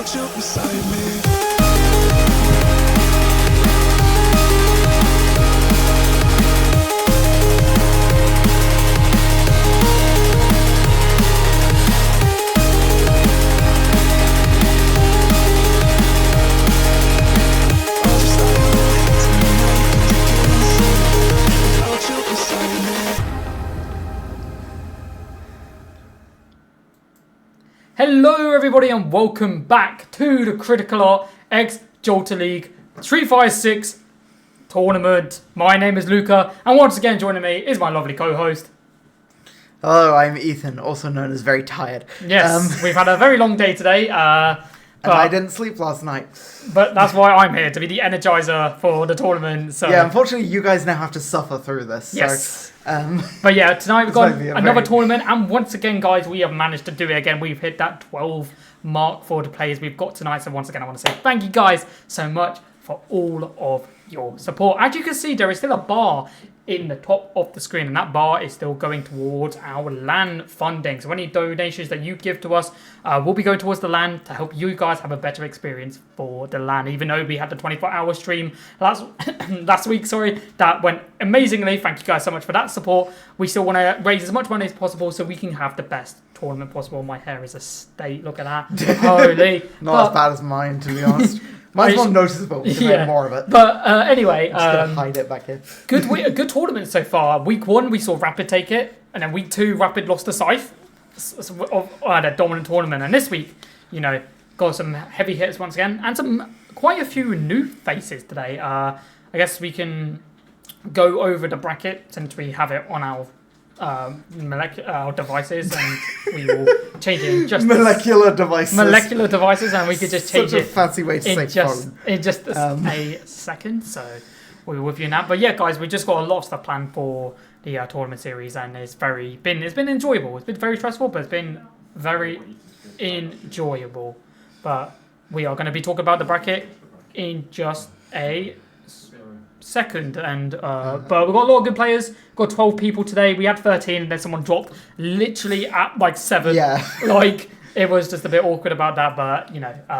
without you beside me. Hello everybody and welcome back to the Critical Art X Jalta League 356 tournament. My name is Luca and once again joining me is my lovely co-host. Hello, I'm Ethan, also known as Very Tired. Yes, we've had a very long day today. And I didn't sleep last night. But that's why I'm here, to be the energizer for the tournament. So yeah, unfortunately you guys now have to suffer through this. Yes. So, but yeah, tonight we've got another tournament, and once again, guys, we have managed to do it again. We've hit that 12 mark for the players we've got tonight. So once again, I want to say thank you guys so much for all of your support. As you can see, there is still a bar in the top of the screen, and that bar is still going towards our LAN funding. So any donations that you give to us will be going towards the LAN to help you guys have a better experience for the LAN. Even though we had the 24-hour stream last week, that went amazingly. Thank you guys so much for that support. We still want to raise as much money as possible so we can have the best tournament possible. My hair is a state. Look at that. Holy. Not as bad as mine, to be honest. Mine's more noticeable because I have more of it. But anyway, I'm just gonna hide it back here. Good tournament so far. Week 1 we saw Rapid take it, and then week 2 Rapid lost to Scythe of the dominant tournament. And this week, got some heavy hitters once again, and quite a few new faces today. I guess we can go over the bracket since we have it on our devices, and we will change it in just molecular devices, and we could just change Such a it fancy way to say in just a second. So we're with you now. But yeah, guys, we just got a lot of stuff planned for the tournament series, and it's been enjoyable. It's been very stressful, but it's been very enjoyable. But we are going to be talking about the bracket in just a second, and but we've got a lot of good players. Got 12 people today. We had 13, and then someone dropped literally at like 7. Yeah. Like, it was just a bit awkward about that, but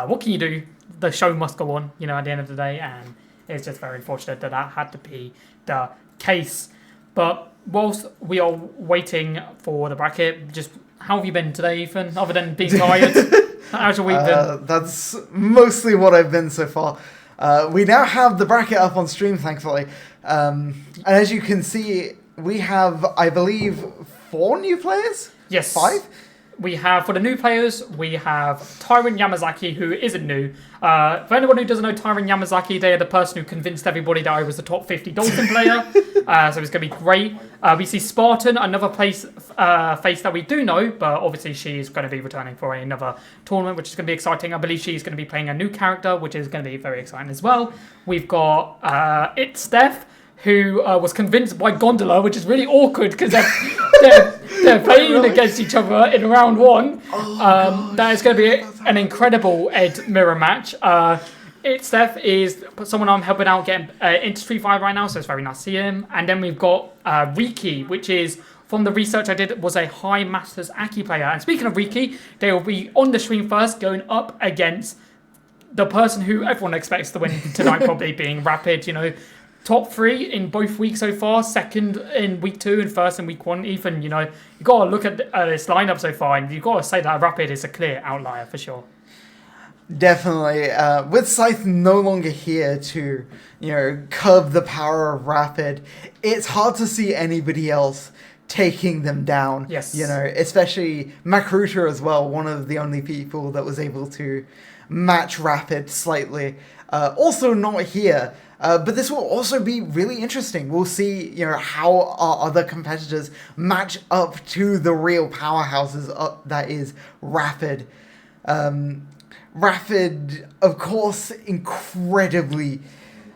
what can you do? The show must go on, at the end of the day, and it's just very unfortunate that had to be the case. But whilst we are waiting for the bracket, just how have you been today, Ethan, other than being tired? How's your week been? That's mostly what I've been so far. We now have the bracket up on stream, thankfully. And as you can see, we have, I believe, 4 new players? Yes. 5? We have, for the new players, we have Tyrant Yamazaki, who isn't new. For anyone who doesn't know Tyrant Yamazaki, they are the person who convinced everybody that I was the top 50 Dolphin player. So it's going to be great. We see Spartan, another face that we do know, but obviously she is going to be returning for another tournament, which is going to be exciting. I believe she's going to be playing a new character, which is going to be very exciting as well. We've got Steph, who was convinced by Gondola, which is really awkward because they're playing against each other in round 1. That is going to be an incredible Ed mirror match. Steph is someone I'm helping out getting into Street Fighter right now, so it's very nice to see him. And then we've got Riki, which is, from the research I did, was a High Masters Aki player. And speaking of Riki, they will be on the stream first, going up against the person who everyone expects to win tonight, probably being Rapid, top 3 in both weeks so far, second in week 2 and first in week 1. Ethan, you got to look at this lineup so far, and you've got to say that Rapid is a clear outlier for sure. Definitely. With Scythe no longer here to, curb the power of Rapid, it's hard to see anybody else taking them down. Yes. Especially Makruta as well, one of the only people that was able to match Rapid slightly. Also not here. But this will also be really interesting. We'll see, how our other competitors match up to the real powerhouses that is Rapid. Rapid, of course, incredibly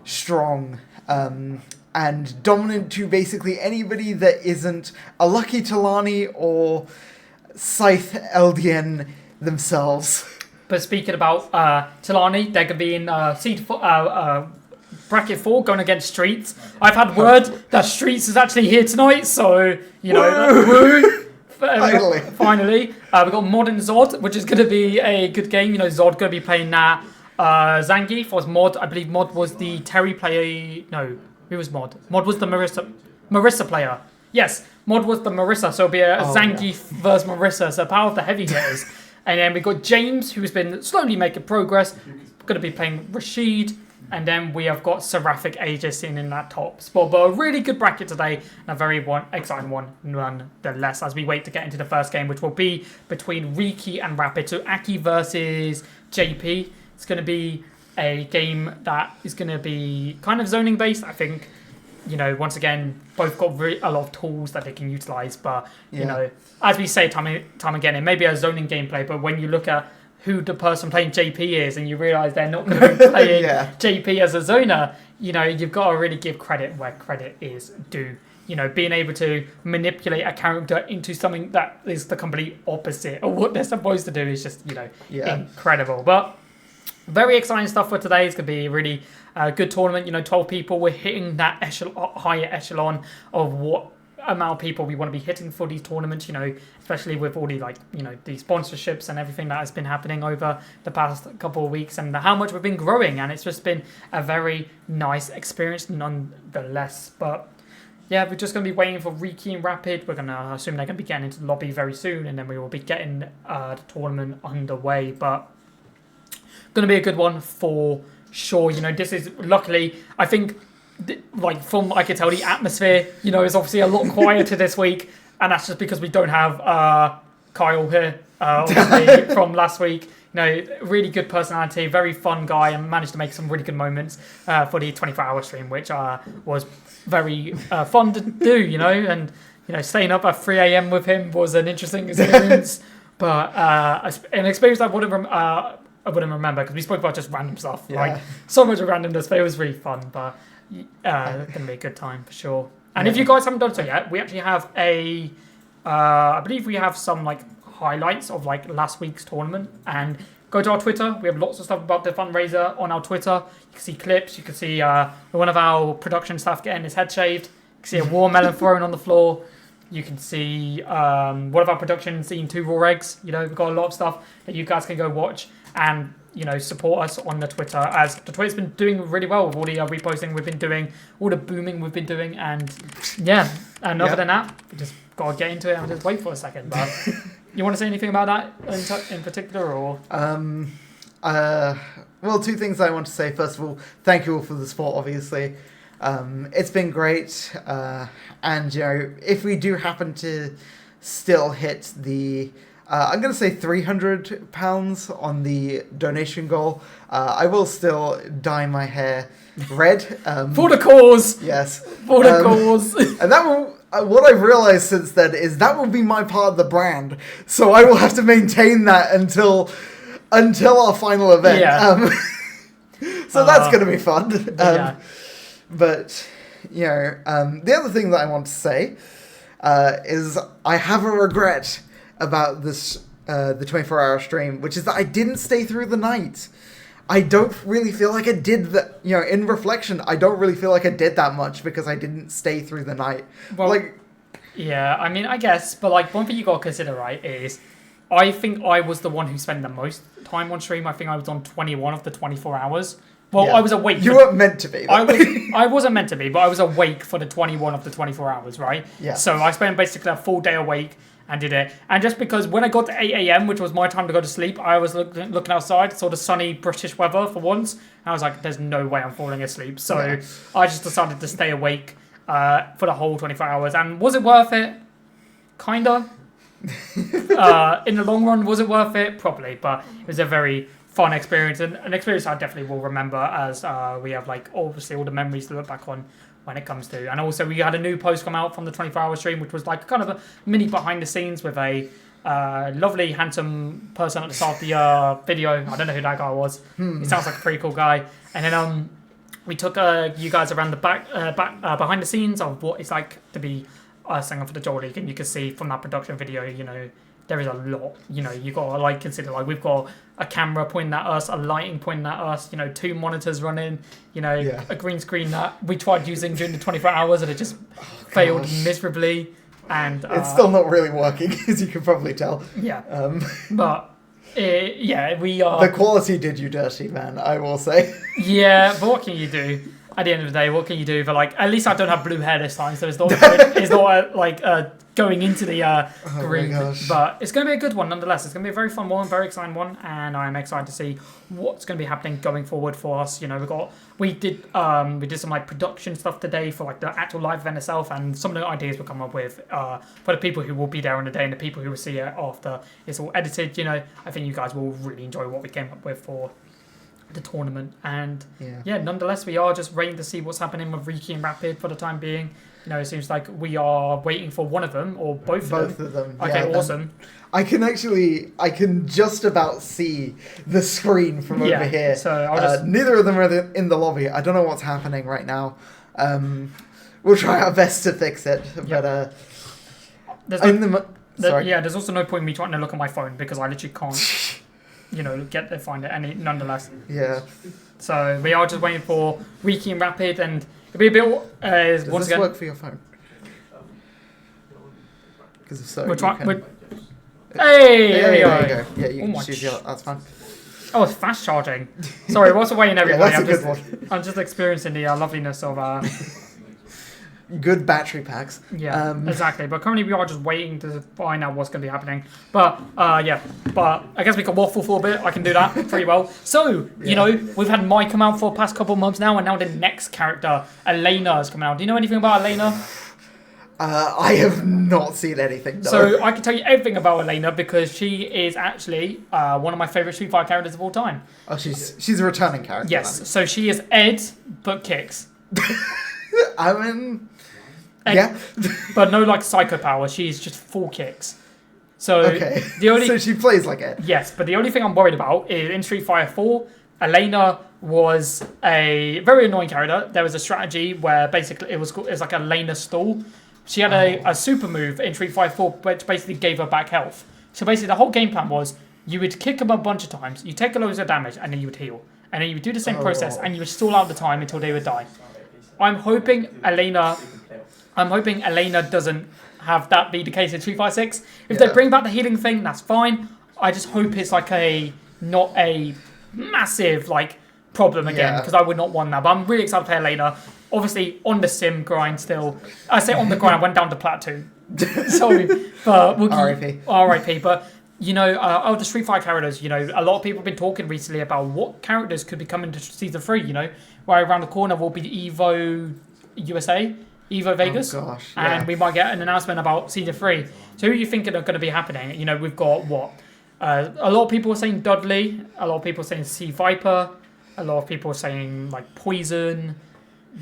strong and dominant to basically anybody that isn't a Lucky Talani or Scythe LDN themselves. But speaking about Talani, they're going to be in bracket 4 going against Streets. I've had word that Streets is actually here tonight, so, woo Finally. We've got Mod and Zod, which is going to be a good game. You know, Zod going to be playing that. Zangief was Mod. I believe Mod was the Terry player. No, who was Mod? Mod was the Marissa player. Yes, Mod was the Marissa. So it'll be a Zangief versus Marissa. So power of the heavy hitters. And then we've got James, who's been slowly making progress. Going to be playing Rashid. And then we have got Seraphic Aegis in that top spot. But a really good bracket today, and a very exciting one nonetheless, as we wait to get into the first game, which will be between Riki and Rapid. So Aki versus JP. It's going to be a game that is going to be kind of zoning based. I think, you know, once again, both got a lot of tools that they can utilize. But, you know, as we say time again, it may be a zoning gameplay, but when you look at who the person playing JP is and you realise they're not going to be playing JP as a zoner, you know, you've got to really give credit where credit is due. You know, being able to manipulate a character into something that is the complete opposite of what they're supposed to do is just, you know, incredible. But very exciting stuff for today. It's going to be a really good tournament. You know, 12 people. We're hitting that higher echelon of what amount of people we want to be hitting for these tournaments, you know, especially with all the, like, you know, the sponsorships and everything that has been happening over the past couple of weeks and how much we've been growing, and it's just been a very nice experience nonetheless. But yeah, we're just going to be waiting for Riki and Rapid. We're going to assume they're going to be getting into the lobby very soon, and then we will be getting the tournament underway. But going to be a good one for sure. You know, this is luckily, I think, like, from I could tell, the atmosphere, you know, is obviously a lot quieter this week, and that's just because we don't have Kyle here, obviously from last week. You know, really good personality, very fun guy, and managed to make some really good moments for the 24-hour stream, which was very fun to do. You know, and you know, staying up at 3 a.m. with him was an interesting experience, but an experience I wouldn't remember because we spoke about just random stuff, like so much randomness, but it was really fun. But going to be a good time for sure. And if you guys haven't done so yet, we actually have I believe we have some like highlights of like last week's tournament. And go to our Twitter. We have lots of stuff about the fundraiser on our Twitter. You can see clips. You can see one of our production staff getting his head shaved. You can see a watermelon thrown on the floor. You can see one of our productions eating 2 raw eggs. You know, we've got a lot of stuff that you guys can go watch and, you know, support us on the Twitter, as the Twitter's been doing really well with all the reposting we've been doing, all the booming we've been doing, and other than that, we just got to get into it and just wait for a second. But you want to say anything about that in particular, or? Well, 2 things I want to say. First of all, thank you all for the support, obviously. It's been great, and, you know, if we do happen to still hit the I'm going to say £300 on the donation goal. I will still dye my hair red. For the cause! Yes. For the cause! And that will... what I've realised since then is that will be my part of the brand. So I will have to maintain that until our final event. Yeah. So that's going to be fun. But, you know, the other thing that I want to say is I have a regret about this the 24-hour stream, which is that I didn't stay through the night. I don't really feel like I did that. You know, in reflection, I don't really feel like I did that much because I didn't stay through the night. Well, like, yeah, I mean, I guess, but like one thing you gotta consider, right, is I think I was the one who spent the most time on stream. I think I was on 21 of the 24 hours. Well, I was awake. You weren't meant to be. I wasn't meant to be, but I was awake for the 21 of the 24 hours, right? Yeah. So I spent basically a full day awake and did it. And just because when I got to 8 a.m., which was my time to go to sleep, I was looking outside, saw the sunny British weather for once, and I was like, there's no way I'm falling asleep. So I just decided to stay awake for the whole 24 hours. And was it worth it? Kinda. In the long run, was it worth it? Probably, but it was a very fun experience, and an experience I definitely will remember, as we have, like, obviously all the memories to look back on when it comes to. And also we had a new post come out from the 24-hour stream, which was like kind of a mini behind the scenes with a lovely, handsome person at the start of the video. I don't know who that guy was. He sounds like a pretty cool guy. And then we took you guys around the back behind the scenes of what it's like to be singing for the Joel League, and you can see from that production video, you know, there is a lot. You know, you got to like consider, like, we've got a camera pointing at us, a lighting pointing at us, you know, 2 monitors running, you know, a green screen that we tried using during the 24 hours and it just failed miserably. And it's still not really working, as you can probably tell. Yeah. But yeah, we are. The quality did you dirty, man. I will say. Yeah, but what can you do? At the end of the day, what can you do? But like, at least I don't have blue hair this time, so it's not like going into the green. But it's going to be a good one nonetheless. It's going to be a very fun one, very exciting one, and I'm excited to see what's going to be happening going forward for us. You know, we did some like production stuff today for like the actual live event itself, and some of the ideas we'll come up with for the people who will be there on the day and the people who will see it after it's all edited. You know, I think you guys will really enjoy what we came up with for the tournament. And yeah, nonetheless, we are just waiting to see what's happening with Riki and Rapid for the time being. You know, it seems like we are waiting for one of them or both of them. Okay, awesome. I can just about see the screen from over here. So neither of them are in the lobby. I don't know what's happening right now. We'll try our best to fix it. But there's also no point in me trying to look at my phone because I literally can't. You know, find it nonetheless. Yeah. So we are just waiting for Riki and Rapid, and it'll be a bit. Does this work for your phone? Because if so, Hey, there you go. Yeah, you can choose your. That's fine. Oh, it's fast charging. Sorry, whilst we're waiting, everybody, that's a good one. I'm just experiencing the loveliness of. Good battery packs. Yeah, exactly. But currently we are just waiting to find out what's going to be happening. But but I guess we can waffle for a bit. I can do that pretty well. So, you know, we've had Mai come out for the past couple of months now, and now the next character, Elena, is coming out. Do you know anything about Elena? I have not seen anything, though. So I can tell you everything about Elena because she is actually one of my favourite Street Fighter characters of all time. Oh, she's a returning character. Yes, so she is Ed, but kicks. I mean... Yeah. But no like psycho power, she's just full kicks. So okay. So she plays like it. Yes, but the only thing I'm worried about is in Street Fighter 4, Elena was a very annoying character. There was a strategy where basically it was like Elena stall. She had a super move in Street Fighter 4 which basically gave her back health. So basically the whole game plan was you would kick them a bunch of times, you take a loads of damage, and then you would heal. And then you would do the same process and you would stall out the time until they would die. I'm hoping Elena doesn't have that be the case in Street Fighter 6. If they bring back the healing thing, that's fine. I just hope it's like not a massive like problem again, because I would not want that. But I'm really excited to play Elena. Obviously on the sim grind still. I say on the grind, I went down to Plateau. Sorry, but RIP. But you know, the Street Fighter characters, you know, a lot of people have been talking recently about what characters could be coming to Season 3, you know, where around the corner will be the Evo USA, Evo Vegas, and we might get an announcement about Season 3. So who are you thinking are going to be happening? You know, we've got what? A lot of people are saying Dudley, a lot of people are saying Sea Viper, a lot of people are saying like Poison,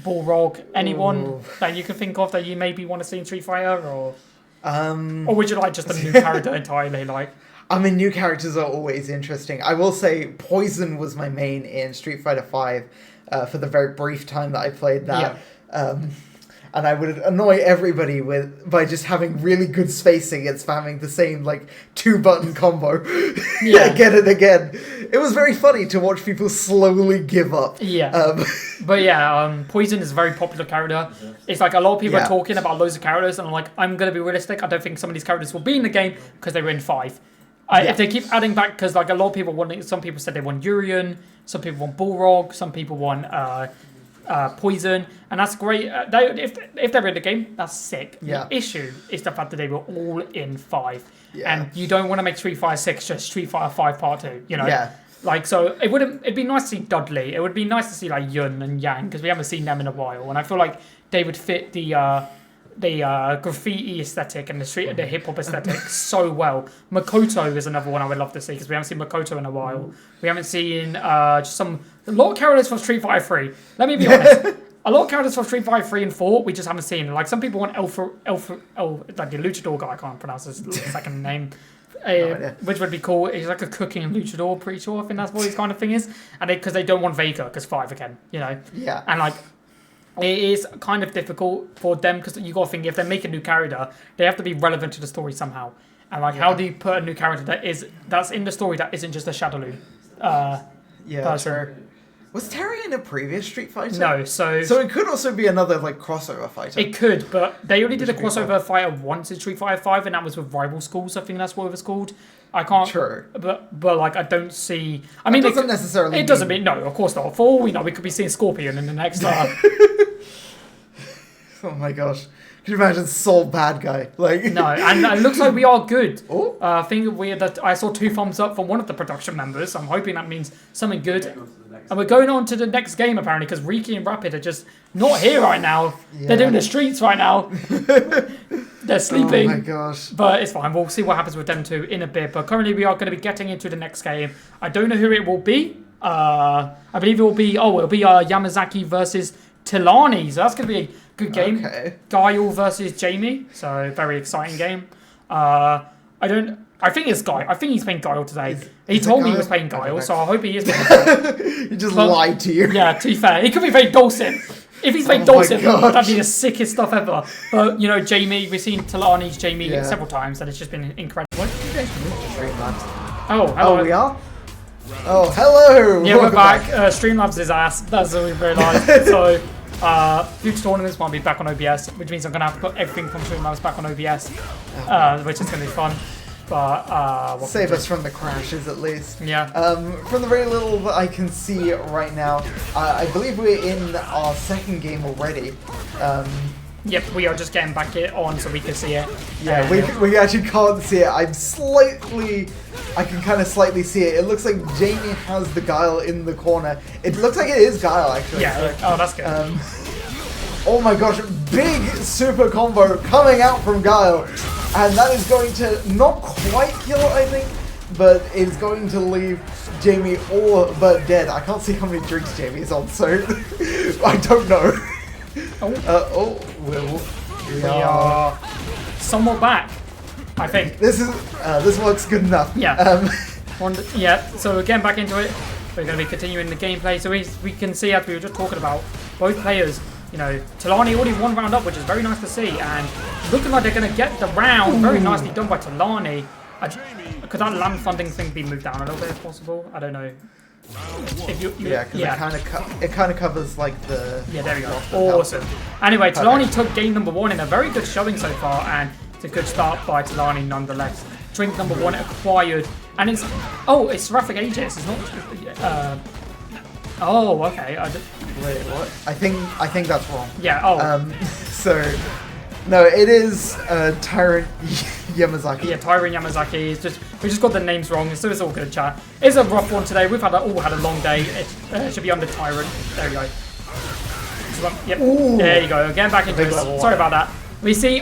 Bullrog, anyone that you can think of that you maybe want to see in Street Fighter, or would you like just a new character entirely? Like, I mean, new characters are always interesting. I will say Poison was my main in Street Fighter 5 for the very brief time that I played that. Yeah. And I would annoy everybody by just having really good spacing and spamming the same like 2-button combo again and again. It was very funny to watch people slowly give up. Yeah. Poison is a very popular character. It's like a lot of people are talking about loads of characters, and I'm like, I'm going to be realistic. I don't think some of these characters will be in the game because they were in 5. If they keep adding back, because like a lot of people some people said they want Urian, some people want Bullrog, some people want Poison, and that's great. If they're in the game, that's sick. Yeah. The issue is the fact that they were all in 5, yeah. And you don't want to make Street Fighter 6 just Street Fighter 5 Part 2. You know, like so it'd be nice to see Dudley. It would be nice to see like Yun and Yang because we haven't seen them in a while, and I feel like they would fit the graffiti aesthetic and the hip hop aesthetic so well. Makoto is another one I would love to see because we haven't seen Makoto in a while. We haven't seen a lot of characters from Street Fighter 3. Let me be honest. A lot of characters from Street Fighter 3 and 4 we just haven't seen. Like some people want like the luchador guy, I can't pronounce his second name. Which would be cool. He's like a cooking luchador, pretty sure. I think that's what his kind of thing is. And because they don't want Vega because 5 again, you know. Yeah. And like. It is kind of difficult for them because you got to think if they make a new character, they have to be relevant to the story somehow. And like, how do you put a new character that's in the story that isn't just a Shadowloo? True. Was Terry in a previous Street Fighter? No, so it could also be another like crossover fighter. it could, but they only did a crossover fighter once in Street Fighter 5, and that was with Rival Schools. I think that's what it was called. I can't. True. But like I don't see. I mean, it doesn't necessarily. It doesn't mean no. Of course not. For all we know, we could be seeing Scorpion in the next. Oh my gosh. Can you imagine Soul bad guy? Like no, and it looks like we are good. Oh. I think I saw 2 thumbs up from one of the production members. I'm hoping that means something good. And we're going on to the next game apparently because Riki and Rapid are just not here right now. Yeah. They're doing the streets right now. They're sleeping. Oh my gosh. But it's fine. We'll see what happens with them two in a bit. But currently we are going to be getting into the next game. I don't know who it will be. I believe it will be. Oh, it'll be Yamazaki versus Tilani. So that's going to be a good game. Okay. Guile versus Jamie. So very exciting game. I think it's Guile. I think he's playing Guile today. He told me he was playing Guile, so I hope he is playing Guile. He just lied to you. Yeah, to be fair. He could be playing Dulcin. If he's playing Dulcin, that'd be the sickest stuff ever. But, you know, Jamie, we've seen Tilani's Jamie several times, and it's just been incredible. When did you guys move to Streamlabs? Oh, hello. Oh, we are? Oh, hello! Yeah, we're back. Streamlabs his ass. That's what we've realised. So, future tournaments might be back on OBS, which means I'm going to have to put everything from Streamlabs back on OBS, which is going to be fun. But save us from the crashes at least. Yeah. From the very little that I can see right now, I believe we're in our second game already. Yep, we are just getting back it on so we can see it. Yeah, we actually can't see it. I can kind of slightly see it. It looks like Jamie has the Guile in the corner. It looks like it is Guile actually. Yeah. Oh, that's good. Oh my gosh, big super combo coming out from Guile. And that is going to not quite kill it, I think, but it's going to leave Jamie all but dead. I can't see how many drinks Jamie's on, so I don't know. We are somewhat back, I think. This looks good enough. Yeah. So we're getting back into it. We're going to be continuing the gameplay. So we can see, as we were just talking about, both players. You know, Tilani already 1 round up, which is very nice to see, and looking like they're going to get the round. Very nicely done by Tilani. Could that land funding thing be moved down a little bit if possible? I don't know. Because it kind of covers like the... Yeah, there we go. Awesome. Anyway, Tilani took game number 1 in a very good showing so far, and it's a good start by Tilani nonetheless. Drink number 1 acquired, and it's... Oh, it's Seraphic Aegis. It's not... Oh, okay. Wait, what? I think that's wrong. Yeah. Oh. So, no, it is Tyrant Yamazaki. Yeah, Tyrant Yamazaki. We just got the names wrong, so it's all good, chat. It's a rough one today. We've all had a long day. It should be under Tyrant. There we go. Yep. Ooh. There you go. Getting back into it. Sorry about that. We see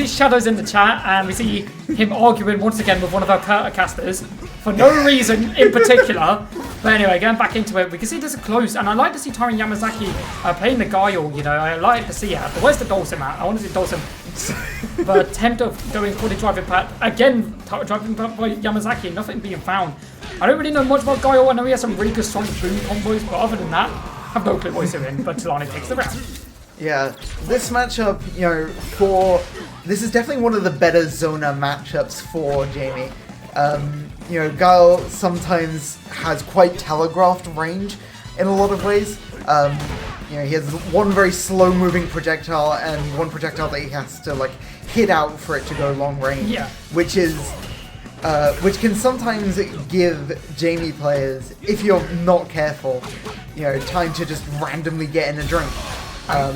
Shadows in the chat, and we see him arguing once again with one of our casters for no reason in particular. But anyway, going back into it, we can see there's a close, and I like to see Tyrant Yamazaki playing the Guile, you know, I like to see it. But where's the Dulcin at? I want to see Dulcin. But attempt of going for the driving pat. Again, driving pat by Yamazaki, nothing being found. I don't really know much about Guile. I know he has some really good strong boom combos, but other than that, I have no clue what he's doing. But Tilani takes the round. Yeah, this matchup, you know, this is definitely one of the better Zona matchups for Jamie. You know, Guile sometimes has quite telegraphed range in a lot of ways. You know, he has one very slow-moving projectile and one projectile that he has to like hit out for it to go long range. Yeah. Which can sometimes give Jamie players, if you're not careful, you know, time to just randomly get in a drink.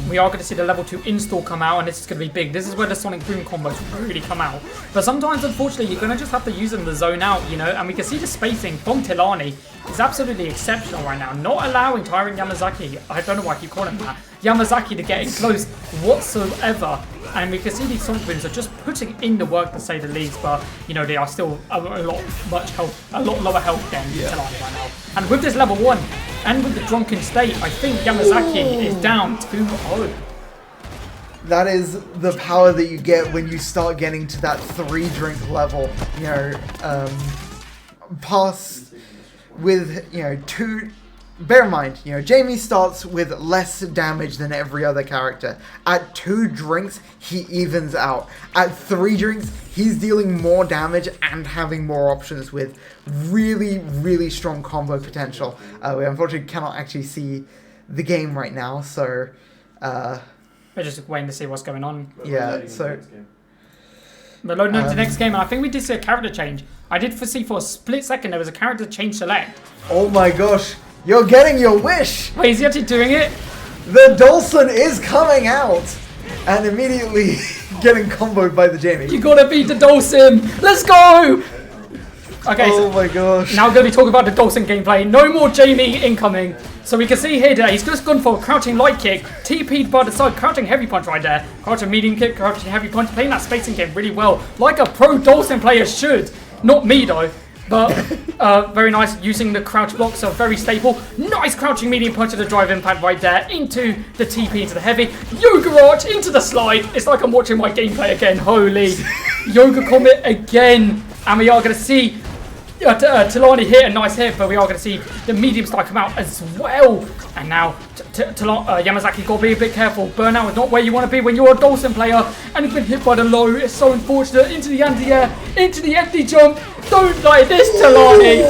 We are going to see the level 2 install come out, and this is going to be big. This is where the Sonic Boom combos really come out. But sometimes, unfortunately, you're going to just have to use them to zone out, you know, and we can see the spacing from Tilani is absolutely exceptional right now. Not allowing Tyrant Yamazaki, I don't know why I keep calling him that, Yamazaki to get in close whatsoever. And we can see these Sonic Booms are just putting in the work, to say the least, but, you know, they are still a lot lower health than Tilani right now. And with this level 1, and with the drunken state, I think Yamazaki is down 2-0. That is the power that you get when you start getting to that 3-drink level. You know, past with, you know, bear in mind, Jamie starts with less damage than every other character. At 2 drinks, he evens out. At 3 drinks, he's dealing more damage and having more options with really, really strong combo potential. We unfortunately cannot actually see the game right now, so... we're just waiting to see what's going on. Yeah, so... We're loading into the next game, and I think we did see a character change. I did foresee for a split second there was a character change select. Oh my gosh, you're getting your wish! Wait, is he actually doing it? The Dolson is coming out! And immediately getting comboed by the Jamie. You gotta beat the Dolson! Let's go! Okay, oh my gosh. Now we're going to be talking about the Dolson gameplay. No more Jamie incoming. So we can see here that he's just gone for a crouching light kick, TP'd by the side, crouching heavy punch right there, crouching medium kick, crouching heavy punch, playing that spacing game really well, like a pro Dolson player should. Not me though, but very nice, using the crouch block, so very stable. Nice crouching medium punch to the drive impact right there, into the TP, into the heavy, yoga arch, into the slide. It's like I'm watching my gameplay again, holy. Yoga comet again, and we are going to see Talani hit a nice hit, but we are going to see the medium style come out as well. And now Yamazaki got to be a bit careful. Burnout is not where you want to be when you're a Dolson player, and he's been hit by the low. It's so unfortunate. Into the anti-air, into the empty jump. Don't like this, Talani.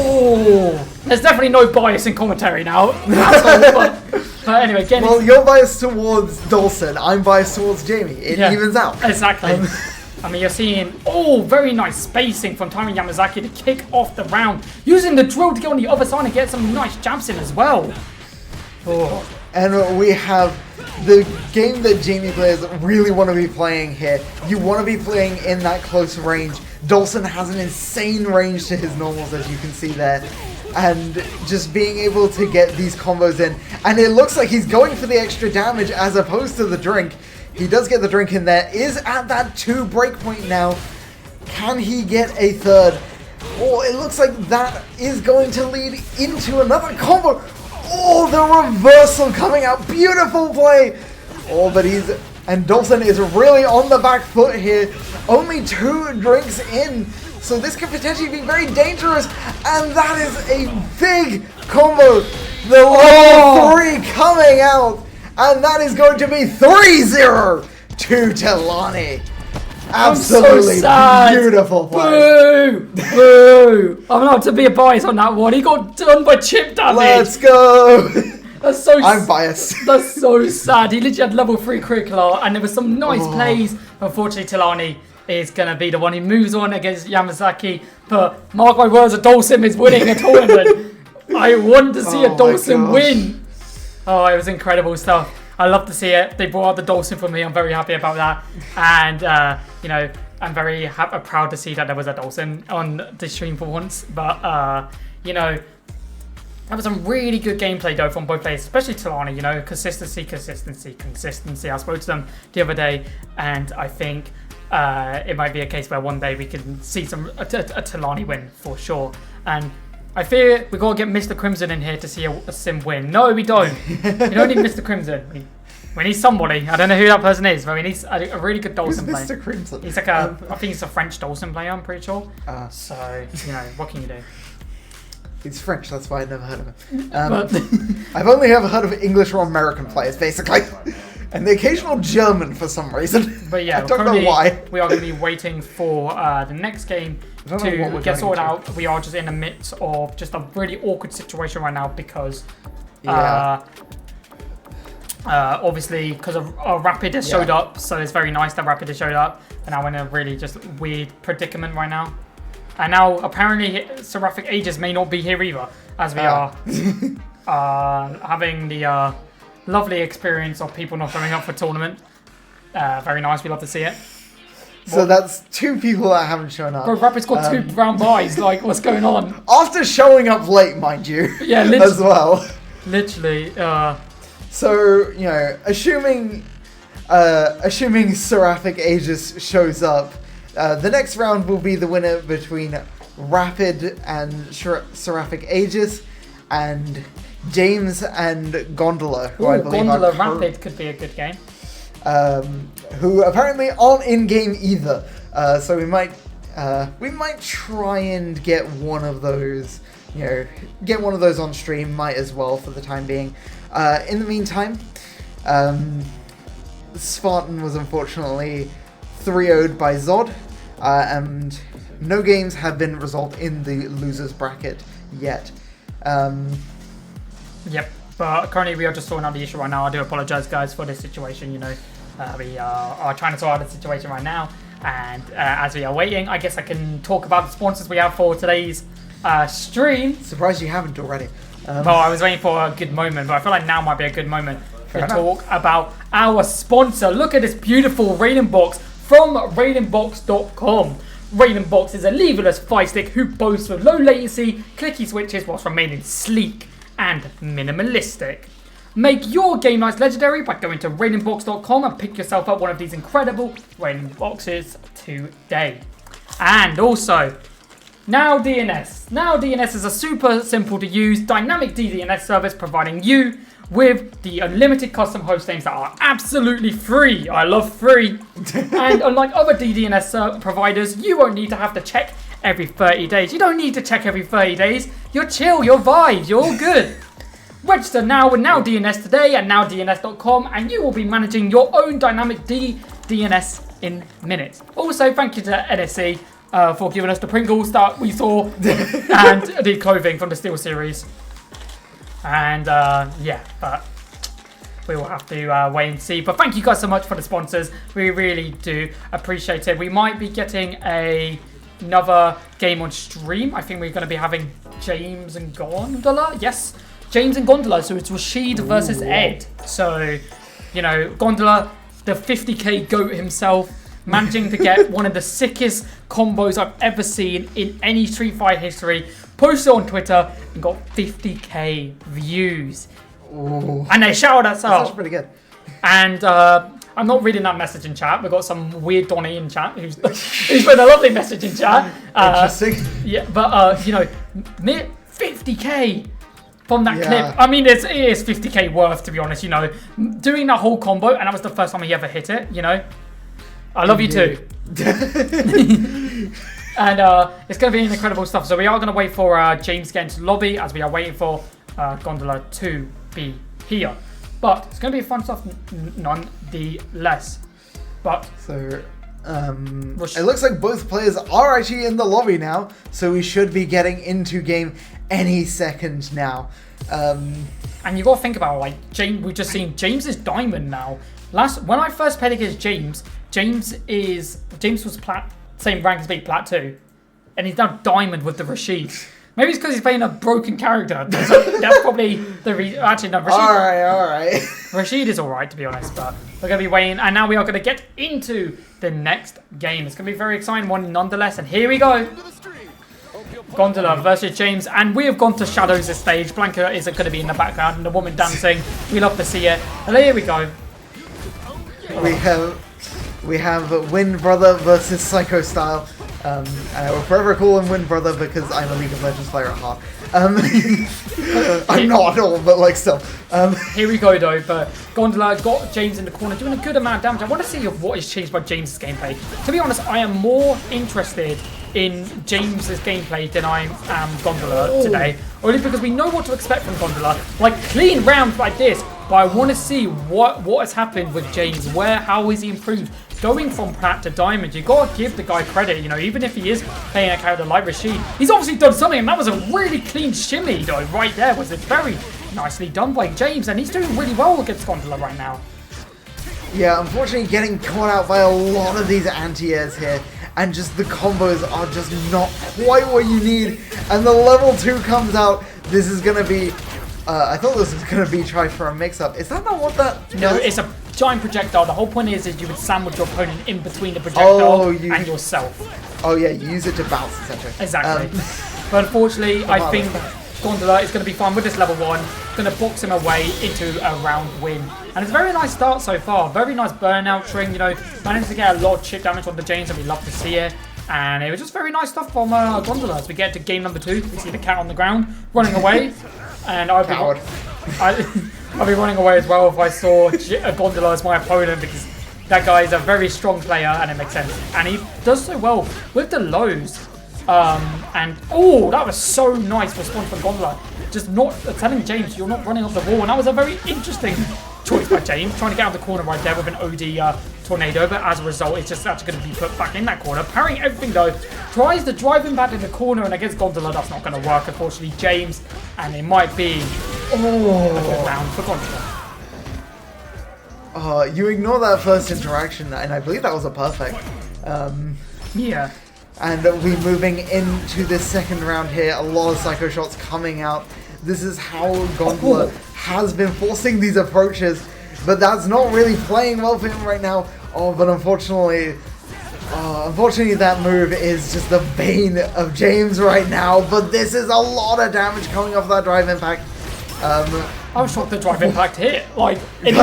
There's definitely no bias in commentary now. But anyway, again. Well, you're biased towards Dolson. I'm biased towards Jamie. It evens out. Exactly. I mean, you're seeing, very nice spacing from Tyron Yamazaki to kick off the round. Using the drill to get on the other side and get some nice jabs in as well. Oh. And we have the game that Jamie players really want to be playing here. You want to be playing in that close range. Dolson has an insane range to his normals, as you can see there. And just being able to get these combos in. And it looks like he's going for the extra damage as opposed to the drink. He does get the drink in there, is at that 2 breakpoint now. Can he get a third? Oh, it looks like that is going to lead into another combo. Oh, the reversal coming out. Beautiful play. Oh, but and Dolson is really on the back foot here. Only 2 drinks in. So this could potentially be very dangerous. And that is a big combo. The level 3 coming out. And that is going to be 3-0 to Talani. Absolutely so beautiful play. Boo! Boo! I'm allowed to be a bias on that one. He got done by chip damage. Let's go. That's so. I'm biased. That's so sad. He literally had level 3 critical art, and there was some nice plays. Unfortunately, Talani is going to be the one who moves on against Yamazaki. But mark my words, a Dolson is winning a tournament. I want to see a Dolson win. Oh, it was incredible stuff. I love to see it. They brought out the Dolson for me. I'm very happy about that. And, I'm very proud to see that there was a Dolson on the stream for once. But, that was some really good gameplay, though, from both players, especially Talani. Consistency. I spoke to them the other day, and I think it might be a case where one day we can see a Talani win for sure. And I fear we got to get Mr. Crimson in here to see a Sim win. No, we don't. We don't need Mr. Crimson. We need somebody. I don't know who that person is, but we need a really good Dolson player. Mr. Crimson? He's like I think he's a French Dolson player, I'm pretty sure. So, what can you do? He's French, that's why I've never heard of him. I've only ever heard of English or American players, basically. And the occasional German for some reason. But yeah, I don't know why. We are going to be waiting for the next game to get sorted out. We are just in the midst of just a really awkward situation right now because obviously because of Rapid has showed up, so it's very nice that Rapid has showed up, and now we're in a really just weird predicament right now. And now apparently Seraphic Aegis may not be here either, as we are having the lovely experience of people not showing up for tournament. Very nice, we love to see it. So that's 2 people that haven't shown up. Bro, Rapid's got 2 round buys. Like, what's going on? After showing up late, mind you. Yeah, as well. Literally. So, assuming Seraphic Aegis shows up, the next round will be the winner between Rapid and Seraphic Aegis, and James and Gondola, who I believe Gondola Rapid could be a good game. Who apparently aren't in game either. So we might try and get one of those get one of those on stream. Might as well for the time being. In the meantime, Spartan was unfortunately 3-0'd by Zod, and no games have been resolved in the losers bracket yet. Yep, but currently we are just sorting out the issue right now. I do apologize, guys, for this situation. We are trying to sort out the situation right now, and as we are waiting, I guess I can talk about the sponsors we have for today's stream. Surprised you haven't already. Well, I was waiting for a good moment, but I feel like now might be a good moment to talk about our sponsor. Look at this beautiful Raiden box from RaidenBox.com. Raiden Box is a leverless fight stick who boasts with low latency, clicky switches whilst remaining sleek and minimalistic. Make your game nights legendary by going to RaidenBox.com and pick yourself up one of these incredible Raiden boxes today. And also, Now DNS. Now DNS is a super simple to use dynamic DNS service providing you with the unlimited custom host names that are absolutely free. I love free. And unlike other DNS providers, you won't need to have to check every 30 days. You don't need to check every 30 days. You're chill, you're vibes, you're all good. Register now with Now DNS today at nowdns.com and you will be managing your own dynamic DNS in minutes. Also, thank you to NSC for giving us the Pringles that we saw and the clothing from the Steel series. And yeah, but we will have to wait and see. But thank you guys so much for the sponsors. We really do appreciate it. We might be getting another game on stream. I think we're going to be having James and Gondola. Yes, James and Gondola. So it's Rashid versus Ed. So, you know, Gondola, the 50k GOAT himself, managing to get one of the sickest combos I've ever seen in any Street Fighter history. Posted on Twitter and got 50k views. Ooh. And they shouted us out. That's pretty good. And I'm not reading that message in chat. We've got some weird Donnie in chat who's put a lovely message in chat. Interesting. Yeah, but you know, 50k from that clip. I mean, it is 50k worth, to be honest. You know, doing that whole combo, and that was the first time he ever hit it. You know, I love you too. And it's going to be incredible stuff. So we are going to wait for James to get into the lobby as we are waiting for Gondola to be here. But it's going to be fun stuff nonetheless. But so it looks like both players are actually in the lobby now, so we should be getting into game any second now. And you got to think about it, like James. We've just seen James is diamond now. When I first played against James, James was same rank as me, Plat 2, and he's now diamond with the Rashid. Maybe it's because he's playing a broken character. That's probably the reason. Actually, no, Rashid. All right. Rashid is all right, to be honest, but we're going to be waiting. And now we are going to get into the next game. It's going to be a very exciting one nonetheless. And here we go. Gondola versus James. And we have gone to Shadows this stage. Blanca is going to be in the background and the woman dancing. We love to see it. And there we go. We have Wind Brother versus Psycho Style. I will forever call him Wind Brother because I'm a League of Legends player at heart. I'm not at all, but like still. Here we go though, but Gondola got James in the corner doing a good amount of damage. I want to see what is changed by James's gameplay. To be honest, I am more interested in James's gameplay than I am Gondola today. Only because we know what to expect from Gondola. Like clean rounds like this, but I want to see what has happened with James. How is he improved? Going from Plat to Diamond, you got to give the guy credit, you know, even if he is playing a character like Rashid. He's obviously done something, and that was a really clean shimmy, though, right there. Was it very nicely done by James, and he's doing really well against Gondola right now. Yeah, unfortunately getting caught out by a lot of these anti-airs here, and just the combos are just not quite what you need, and the level 2 comes out. This is going to be... I thought this was going to be try for a mix-up. Is that not what that does? No, it's a giant projectile. The whole point is you would sandwich your opponent in between the projectile and yourself. Oh yeah, you use it to bounce, essentially. Exactly. But unfortunately, I think Gondola is going to be fine with this level 1. Going to box him away into a round win. And it's a very nice start so far. Very nice burnout string, you know. Managed to get a lot of chip damage on the James, and we love to see it. And it was just very nice stuff from Gondola. As we get to game number 2, we see the cat on the ground running away. And I'll be running away as well if I saw Gondola as my opponent, because that guy is a very strong player and it makes sense. And he does so well with the lows. And oh, that was so nice response from Gondola. Just not telling James you're not running off the wall, and that was a very interesting choice by James, trying to get out of the corner right there with an OD tornado, but as a result, it's just actually going to be put back in that corner. Parrying everything though, tries to drive him back in the corner, and against Gondola, that's not going to work, unfortunately, James, and it might be a good round for Gondola. You ignore that first interaction, and I believe that was a perfect. Yeah. And we're moving into this second round here. A lot of psycho shots coming out. This is how Gondola has been forcing these approaches, but that's not really playing well for him right now. Oh, but unfortunately that move is just the bane of James right now. But this is a lot of damage coming off that drive impact. I was shocked the drive impact hit. Like, it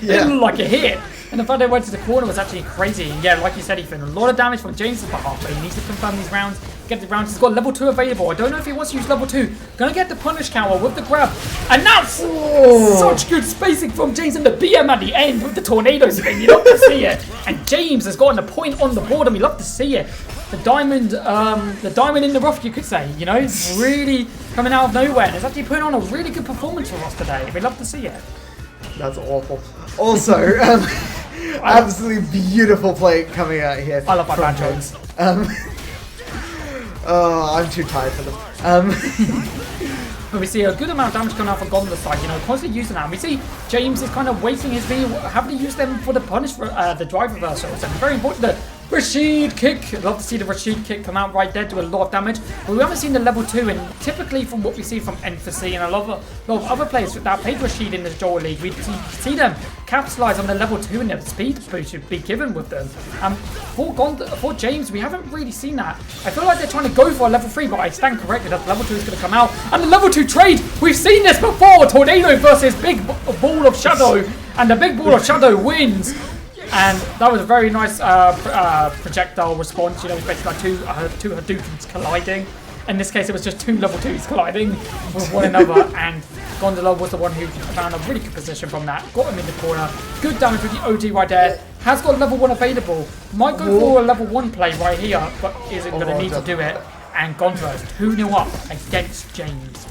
didn't look like it hit. And the fact they went to the corner was actually crazy. And yeah, like you said, Ethan, a lot of damage from James' behalf, but he needs to confirm these rounds, get the rounds. He's got level 2 available. I don't know if he wants to use level 2. Gonna get the punish counter with the grab. And that's such good spacing from James, and the BM at the end with the tornado spin. You love to see it. And James has gotten a point on the board, and we love to see it. The diamond in the rough, you could say, you know, it's really coming out of nowhere. And it's actually putting on a really good performance for us today. We love to see it. That's awful. Also, absolutely beautiful play coming out here. I love my banjos. I'm too tired for them. But we see a good amount of damage coming out from Gondola's side, you know, constantly using that. And we see James is kind of wasting his V, having to use them for the punish, the drive reversals. And very important, the Rashid kick. I'd love to see the Rashid kick come out right there, do a lot of damage. But we haven't seen the level 2, and typically from what we see from Emphasis and a lot of other players that played Rashid in the Joel League, we see them capitalize on the level 2 and the speed boost should be given with them. For James, we haven't really seen that. I feel like they're trying to go for a level 3, but I stand corrected that the level 2 is going to come out. And the level 2 trade, we've seen this before, Tornado versus Big Ball of Shadow, and the Big Ball of Shadow wins. And that was a very nice projectile response. You know, it's basically like two Hadoukens colliding. In this case, it was just 2 level 2s colliding with one another. And Gondola was the one who found a really good position from that. Got him in the corner. Good damage with the OD right there. Has got level 1 available. Might go for a level 1 play right here, but isn't going to need to do it. And Gondola is 2-0 up against James.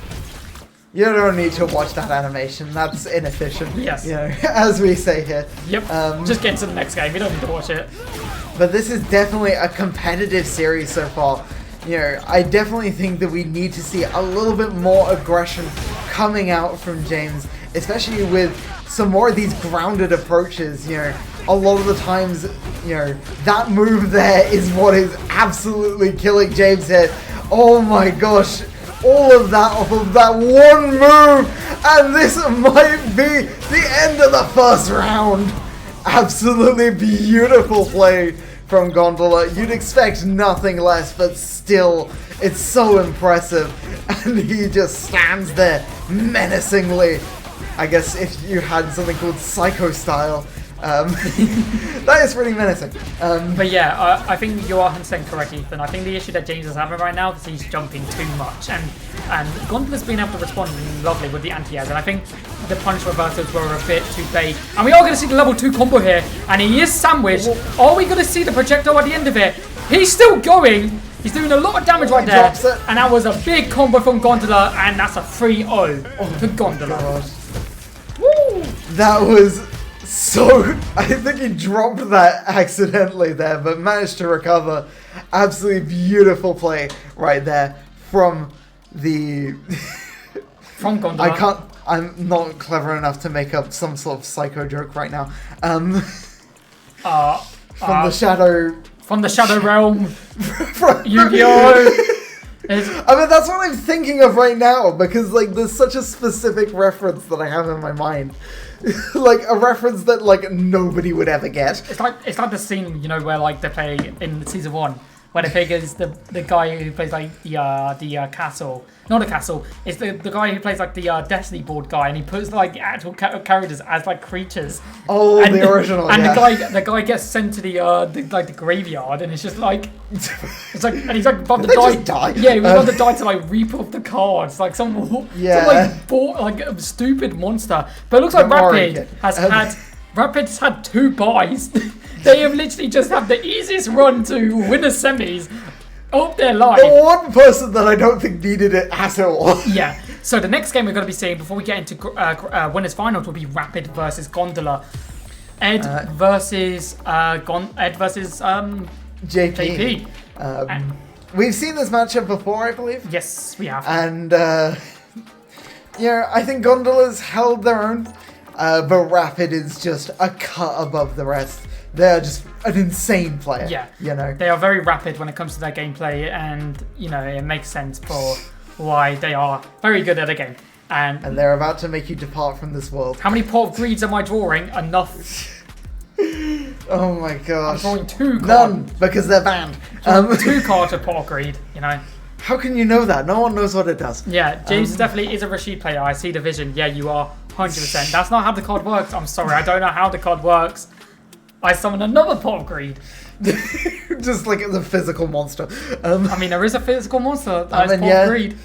You don't need to watch that animation. That's inefficient. Yes. You know, as we say here. Yep. Just get to the next game. We don't need to watch it. But this is definitely a competitive series so far. You know, I definitely think that we need to see a little bit more aggression coming out from James, especially with some more of these grounded approaches. You know, a lot of the times, you know, that move there is what is absolutely killing James here. Oh my gosh. All of that off of that one move, and this might be the end of the first round. Absolutely beautiful play from Gondola. You'd expect nothing less, but still, it's so impressive. And he just stands there menacingly. I guess if you had something called Psycho Style, that is pretty menacing. But yeah, I think you are 100% correct, Ethan. I think the issue that James is having right now is he's jumping too much, and Gondola's been able to respond lovely with the anti-airs, and I think the punch reversals were a bit too vague. And we are going to see the level 2 combo here, and he is sandwiched. Are we going to see the projectile at the end of it? He's still going. He's doing a lot of damage right there, and that was a big combo from Gondola, and that's a 3-0 to Gondola. Woo! That was... So, I think he dropped that accidentally there, but managed to recover. Absolutely beautiful play right there from the... from Gondola. I'm not clever enough to make up some sort of psycho joke right now. From the shadow... From the Shadow Realm. Yu-Gi-Oh! I mean, that's what I'm thinking of right now, because, like, there's such a specific reference that I have in my mind. Like, a reference that, like, nobody would ever get. It's like the scene, you know, where, like, they play in season 1, where they figures the guy who plays, like, the castle. Not a castle. It's the guy who plays, like, the Destiny board guy, and he puts, like, the actual characters as, like, creatures. Oh, and the original, and the guy gets sent to the graveyard, and it's just, like... It's like, and he's, like, about to die. Just die. Yeah, he was about to die to, like, reap off the cards. Like, some like, stupid monster. But it looks like Rapid has had 2 buys. They have literally just had the easiest run to win the semis. Oh, they're live. The one person that I don't think needed it at all. Yeah. So the next game we're going to be seeing before we get into winners finals will be Rapid versus Gondola. Ed versus JP. We've seen this matchup before, I believe. Yes, we have. And yeah, I think Gondola's held their own, but Rapid is just a cut above the rest. They're just an insane player. Yeah, you know, they are very rapid when it comes to their gameplay, and you know it makes sense for why they are very good at a game. And they're about to make you depart from this world. How many Pot of Greeds am I drawing? Enough. Oh my gosh. I'm drawing 2 cards. None, because they're banned. 2 cards of Pot of Greed, you know. How can you know that? No one knows what it does. Yeah, James definitely is a Rashid player. I see the vision. Yeah, you are 100%. That's not how the card works. I'm sorry, I don't know how the card works. I summon another Pot of Greed. Just like the physical monster. I mean, there is a physical monster that is Pot of Greed.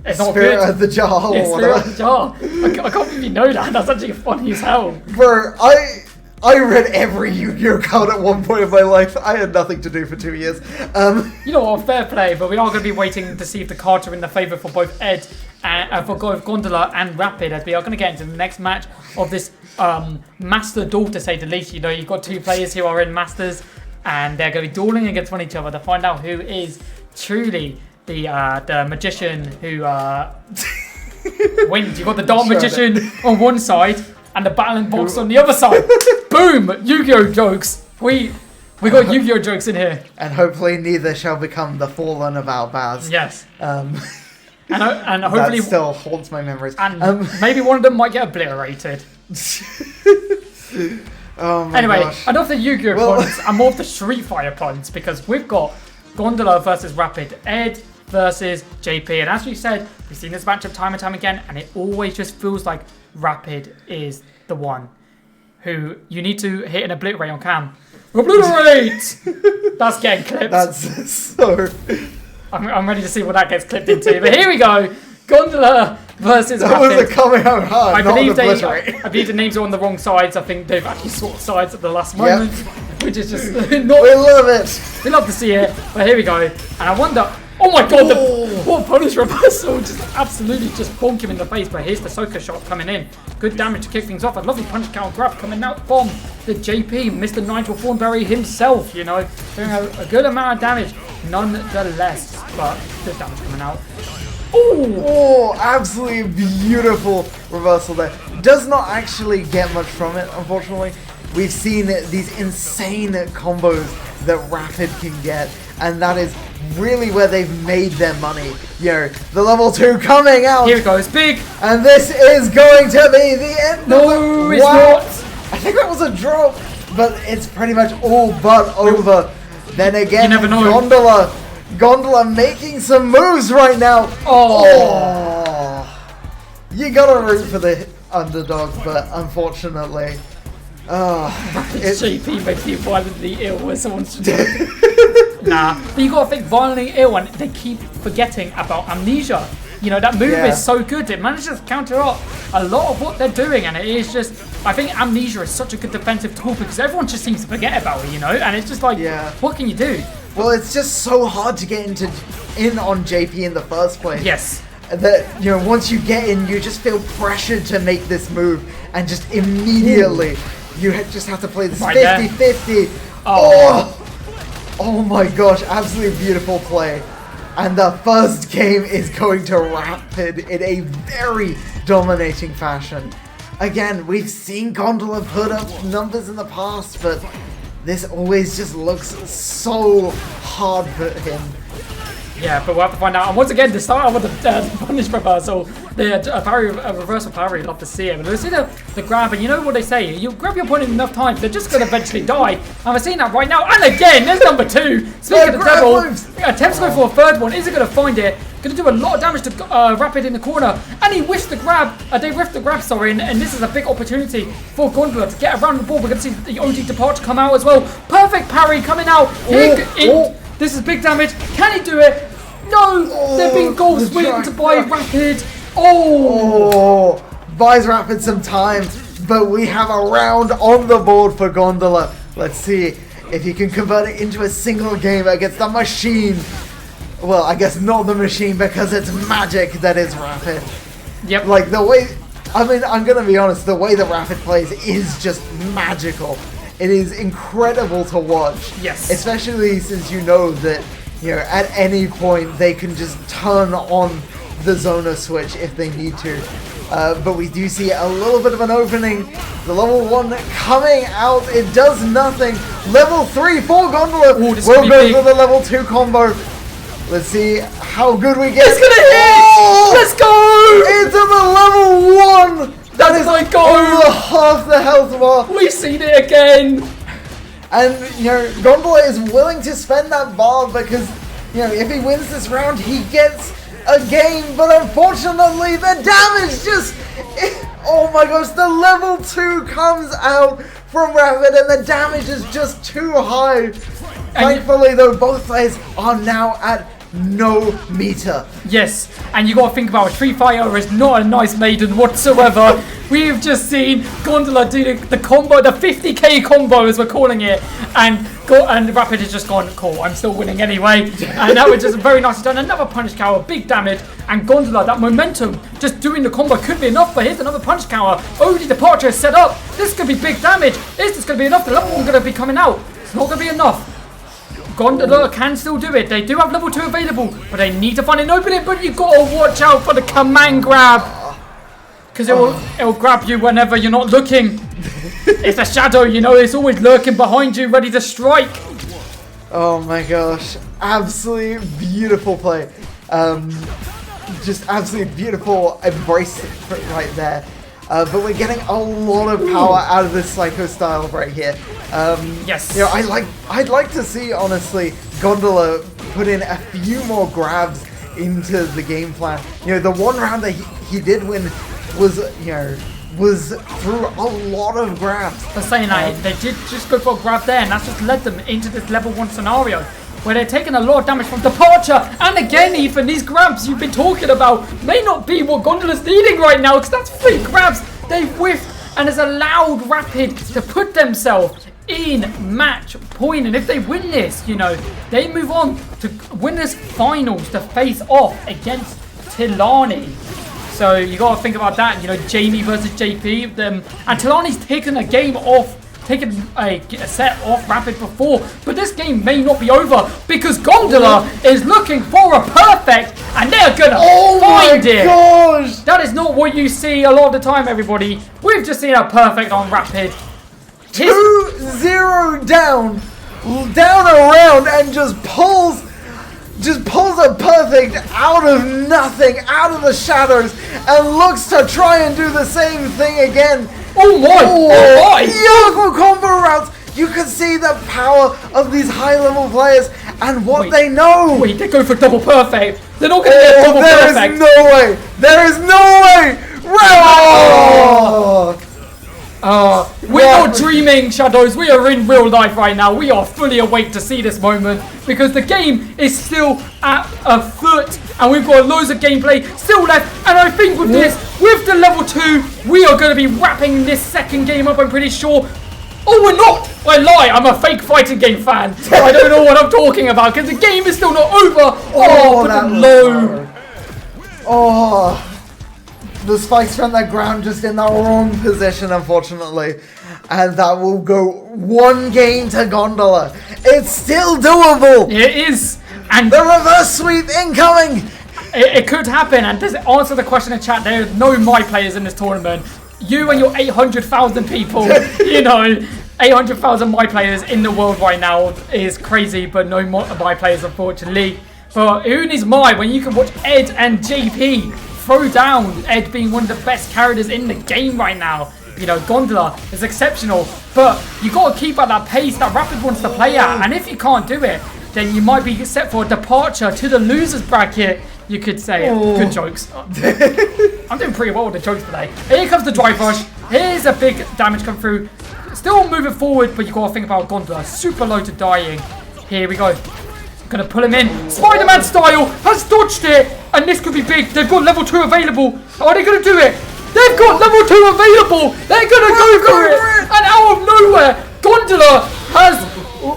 It's not Spirit good. of the Jar. Yeah, Spirit of the Jar. I can't believe you know that. That's actually funny as hell. Bro, I read every Yu-Gi-Oh card at one point in my life. I had nothing to do for 2 years. You know what? Fair play, but we are going to be waiting to see if the cards are in the favour for both Ed and for both Gondola and Rapid, as we are going to get into the next match of this Master Duel, to say the least. You know, you've got 2 players who are in Masters, and they're going to be dueling against one each other to find out who is truly the magician who wins. You've got the Dark Magician on one side and the Battling Box on the other side. Boom! Yu-Gi-Oh jokes. We got Yu-Gi-Oh jokes in here. And hopefully neither shall become the fallen of our Baz. Yes. And hopefully that still haunts my memories. And maybe one of them might get obliterated. Oh my anyway, gosh. enough the Yu-Gi-Oh puns and more of the Street Fighter puns, because we've got Gondola versus Rapid, Ed versus JP, and as we said, we've seen this matchup time and time again, and it always just feels like Rapid is the one who you need to hit an obliterate on cam. Obliterate! That's getting clipped. That's so... I'm ready to see what that gets clipped into, but here we go. Gondola versus that Rapid. was a coming out hard, I believe I believe the names are on the wrong sides. I think they've actually swapped sides at the last moment, which is just not... We love it! We love to see it, but here we go. And I wonder... Oh my god, what punish reversal! Just absolutely just bonk him in the face, but here's the Soka shot coming in. Good damage to kick things off. A lovely punch counter grab coming out from the JP, Mr. Nigel Thornberry himself, you know. Doing a good amount of damage, nonetheless. But good damage coming out. Ooh. Oh, absolutely beautiful reversal there. Does not actually get much from it, unfortunately. We've seen these insane combos that Rapid can get, and that is really where they've made their money. You know, the level 2 coming out. Here it goes, big. And this is going to be the end of No, it. it's not. I think that was a drop, but it's pretty much all but over. Then again, You never know. Gondola making some moves right now. Oh. You gotta root for the underdog, but unfortunately... JP makes you violently ill when someone's Nah, but you gotta think violently ill, and they keep forgetting about amnesia. You know, that move is so good. It manages to counter up a lot of what they're doing, and it is just... I think amnesia is such a good defensive tool because everyone just seems to forget about it, you know? And it's just like, what can you do? Well, it's just so hard to get in on JP in the first place. Yes. That, you know, once you get in, you just feel pressured to make this move, and just immediately... You just have to play this 50-50. Oh my gosh, absolutely beautiful play. And the first game is going to Rapid in a very dominating fashion. Again, we've seen Gondola put up numbers in the past, but this always just looks so hard for him. Yeah, but we'll have to find out. And once again, to start out with the punish reversal, the reversal parry, love to see it. But let's see the grab, and you know what they say, you grab your opponent enough times, they're just going to eventually die. And we're seeing that right now. And again, there's number 2. Speaking of the devil, attempts to go for a third one. Is he going to find it? Going to do a lot of damage to Rapid in the corner. And he whiffed the grab. They whiffed the grab, sorry. And this is a big opportunity for Gondola to get around the ball. We're going to see the OD departure come out as well. Perfect parry coming out. This is big damage. Can he do it? No! They're being goal sweetened by Rapid. Buys Rapid some time, but we have a round on the board for Gondola. Let's see if he can convert it into a single game against the machine well, I guess not the machine because it's magic that is Rapid. Yep. Like the way, I mean, I'm gonna be honest, the way that Rapid plays is just magical. It is incredible to watch. Yes. Especially since you know that, you know, at any point they can just turn on the Zona switch if they need to. But we do see a little bit of an opening. The level 1 coming out, it does nothing. Level 3 for Gondola. Ooh, We'll go for the level 2 combo. Let's see how good we get. It's gonna hit! Oh! Let's go! Into the level 1! That is my goal! over half the health bar. We've seen it again! And, you know, Gondola is willing to spend that bar because, you know, if he wins this round, he gets a game. But unfortunately, the damage just... Oh my gosh, the level 2 comes out from Rapid and the damage is just too high. Thankfully, though, both players are now at no meter. Yes, and you got to think about it. Street Fighter is not a nice maiden whatsoever. We've just seen Gondola do the combo, the 50k combo as we're calling it, and Rapid has just gone, cool, I'm still winning anyway. And that was just very nicely done. Another punish counter, big damage, and Gondola, that momentum, just doing the combo could be enough, but here's another punish counter. OD departure is set up. This could be big damage. Is this going to be enough? The level 1 going to be coming out. It's not going to be enough. Gondola can still do it. They do have level 2 available, but they need to find an opening. But you got to watch out for the command grab, because it'll grab you whenever you're not looking. It's a shadow, you know. It's always lurking behind you, ready to strike. Oh my gosh, absolutely beautiful play. Just absolutely beautiful embrace right there. But we're getting a lot of power out of this Psycho style right here. Yes. You know, I'd like to see, honestly, Gondola put in a few more grabs into the game plan. You know, the one round that he did win was, you know, was through a lot of grabs. For saying that, they did just go for a grab there, and that's just led them into this level 1 scenario, where they're taking a lot of damage from departure. And again, Ethan, these grabs you've been talking about may not be what Gondola's needing right now, because that's 3 grabs they've whiffed, and has allowed Rapid to put themselves in match point. And if they win this, you know, they move on to winners finals to face off against Tilani. So you got to think about that, you know, Jamie versus JP. And Tilani's taken a game off, taken a set off Rapid before, but this game may not be over because Gondola is looking for a perfect, and they're gonna find it. Gosh. That is not what you see a lot of the time, everybody. We've just seen a perfect on Rapid. 2-0 down around, and just pulls a perfect out of nothing, out of the shadows, and looks to try and do the same thing again. Oh my! Oh my! Beautiful combo routes. You can see the power of these high-level players and what they know. Wait, they go for double perfect. They're not going to get double perfect. There is no way. There is no way. We're not dreaming, Shadows. We are in real life right now. We are fully awake to see this moment because the game is still at a foot and we've got loads of gameplay still left. And I think with this, with the level 2, we are going to be wrapping this second game up, I'm pretty sure. Oh, we're not! I lie, I'm a fake fighting game fan. I don't know what I'm talking about because the game is still not over. But low. The spikes from the ground just in the wrong position, unfortunately. And that will go 1 game to Gondola. It's still doable. It is. And the reverse sweep incoming. It could happen. And does it answer the question in chat? There are no my players in this tournament. You and your 800,000 people, you know, 800,000 my players in the world right now is crazy, but no my players, unfortunately. But who needs my when you can watch Ed and JP throw down, Ed being one of the best characters in the game right now. You know, Gondola is exceptional, but you got to keep at that pace that Rapid wants to play at, and if you can't do it, then you might be set for a departure to the losers bracket, you could say. Good jokes. I'm doing pretty well with the jokes today. Here comes the drive rush. Here's a big damage come through. Still moving forward, but you got to think about Gondola. Super low to dying. Here we go. Gonna pull him in. Spider-Man style has dodged it, and this could be big. They've got level 2 available. Are they gonna do it? They've got level 2 available. They're gonna go for it. And out of nowhere, Gondola has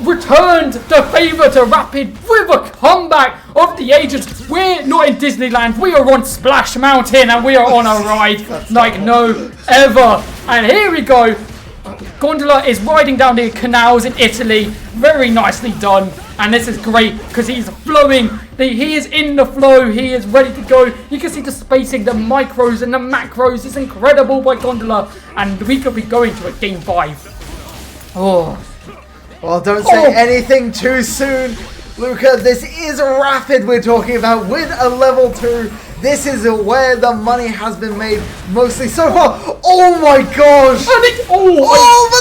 returned the favor to Rapid with a comeback of the ages. We're not in Disneyland. We are on Splash Mountain, and we are on a ride like no ever. And here we go. Gondola is riding down the canals in Italy. Very nicely done. And this is great because he's flowing. He is in the flow. He is ready to go. You can see the spacing, the micros and the macros. It's incredible by Gondola. And we could be going to a game 5. Oh. Well, don't say anything too soon, Luca. This is Rapid we're talking about with a level 2. This is where the money has been made mostly so far. Oh my gosh! But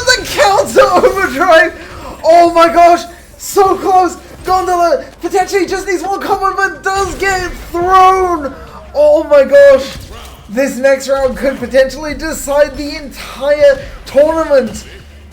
the counter overdrive! Oh my gosh! So close! Gondola potentially just needs one combo, but does get thrown! Oh my gosh! This next round could potentially decide the entire tournament.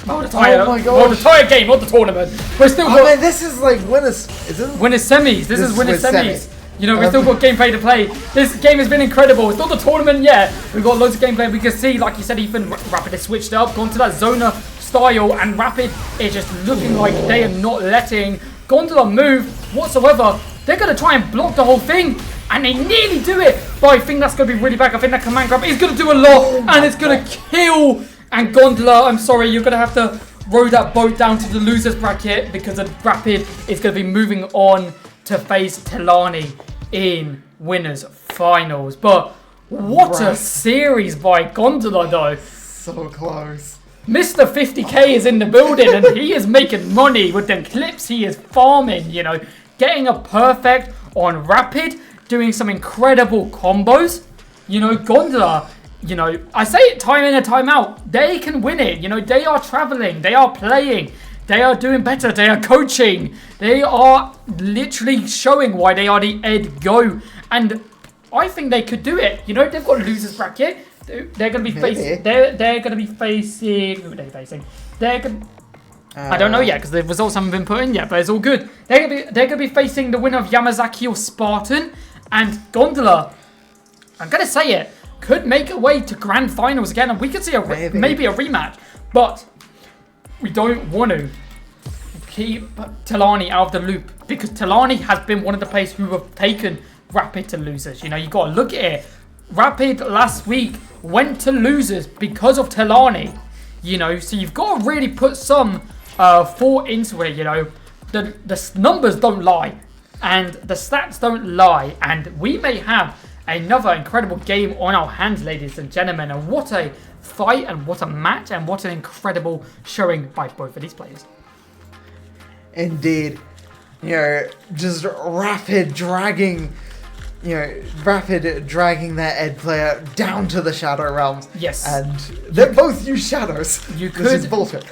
Oh my gosh! Well, the entire game, not the tournament. We're still. I mean, this is like winners. Is it? Winners semis. This is winners semis. You know, we've still got gameplay to play. This game has been incredible. It's not the tournament yet. We've got loads of gameplay. We can see, like you said, Ethan, Rapid has switched up, gone to that Zona style, and Rapid is just looking like they are not letting Gondola move whatsoever. They're going to try and block the whole thing, and they nearly do it. But I think that's going to be really bad. I think that command grab is going to do a lot, and it's going to kill. And Gondola, I'm sorry, you're going to have to row that boat down to the losers bracket because the Rapid is going to be moving on to face Telani in winners finals. But what a series by Gondola though. So close. Mr. 50k is in the building and he is making money with them clips. He is farming, you know, getting a perfect on Rapid, doing some incredible combos. You know, Gondola, you know, I say it time in and time out, they can win it. You know, they are traveling, they are playing, they are doing better, they are coaching, they are literally showing why they are the Ed Go. And I think they could do it. You know, they've got losers bracket. They're going to be facing. They're going to be facing. Who are they facing? They're going. I don't know yet because the results haven't been put in yet, but it's all good. They're going to be facing the winner of Yamazaki or Spartan, and Gondola. I'm going to say it could make a way to grand finals again, and we could see maybe a rematch, but we don't want to keep Telani out of the loop because Telani has been one of the players who have taken Rapid to losers. You know, you got to look at it. Rapid last week went to losers because of Telani. You know, so you've got to really put some thought into it. You know, the numbers don't lie, and the stats don't lie, and we may have another incredible game on our hands, ladies and gentlemen. And what a fight, and what a match, and what an incredible showing by both of these players. Indeed. You know, just Rapid dragging their Ed player down to the Shadow Realms. Yes. And they both use shadows. This is bullshit.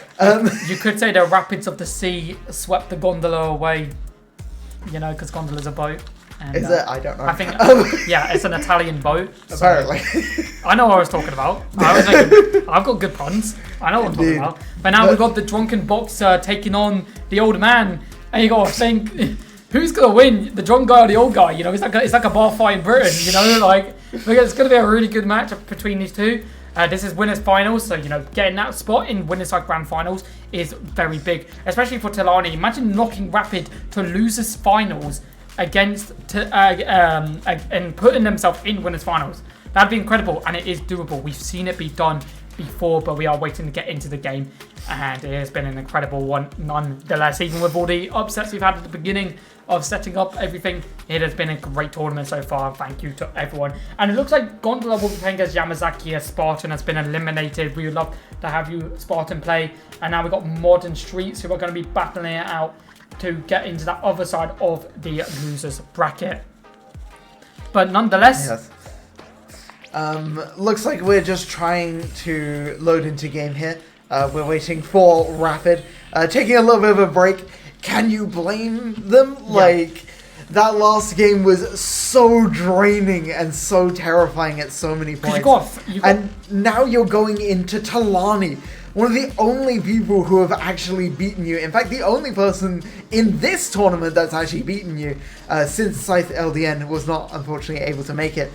You could say the Rapids of the Sea swept the Gondola away, you know, because Gondola's a boat. And, is it? I don't know. I think, yeah, it's an Italian boat. So apparently. I know what I was talking about. I've got good puns. I know what I'm talking about. But now we've got the drunken boxer taking on the old man. And you got to think, who's going to win? The drunk guy or the old guy? You know, it's like a bar fight in Britain, you know? Like, it's going to be a really good match between these two. This is winners finals, so, you know, getting that spot in winners side grand finals is very big. Especially for Telani. Imagine knocking Rapid to losers finals against and putting themselves in winners finals. That'd be incredible, and it is doable. We've seen it be done before, but we are waiting to get into the game, and it has been an incredible one nonetheless. Even with all the upsets we've had at the beginning of setting up everything, it has been a great tournament so far. Thank you to everyone. And it looks like Gondola will be playing as Yamazaki, as Spartan has been eliminated. We would love to have you, Spartan, play. And now we've got Modern Streets, who are going to be battling it out to get into that other side of the losers bracket. But nonetheless... Yes. Looks like we're just trying to load into game here. We're waiting for Rapid. Taking a little bit of a break. Can you blame them? Yeah. Like, that last game was so draining and so terrifying at so many points. And now you're going into Telani, one of the only people who have actually beaten you. In fact, the only person in this tournament that's actually beaten you, since Scythe LDN was not, unfortunately, able to make it.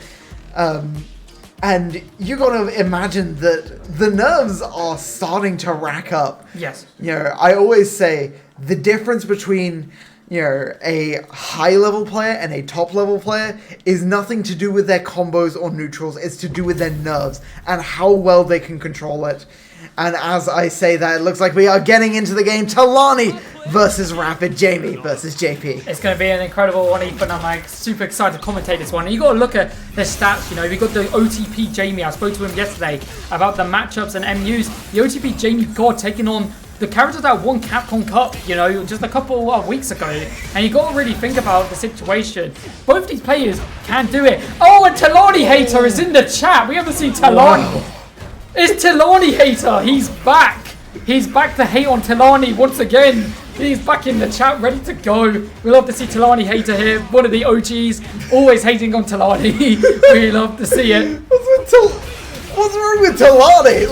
And you got to imagine that the nerves are starting to rack up. Yes. You know, I always say the difference between, a high-level player and a top-level player is nothing to do with their combos or neutrals. It's to do with their nerves and how well they can control it. And as I say that, it looks like we are getting into the game. Talani versus Rapid, Jamie versus JP. It's going to be an incredible one, Ethan. I'm like super excited to commentate this one. And you got to look at the stats. We got the OTP Jamie. I spoke to him yesterday about the matchups and MUs. The OTP Jamie God taking on the characters that won Capcom Cup, just a couple of weeks ago. And you got to really think about the situation. Both these players can do it. Oh, and Talani Hater is in the chat. We haven't seen Talani. Wow. It's Talani Hater. He's back. He's back to hate on Talani once again. He's back in the chat, ready to go. We love to see Talani Hater here. One of the OGs, always hating on Talani. We love to see it. What's wrong with Talani?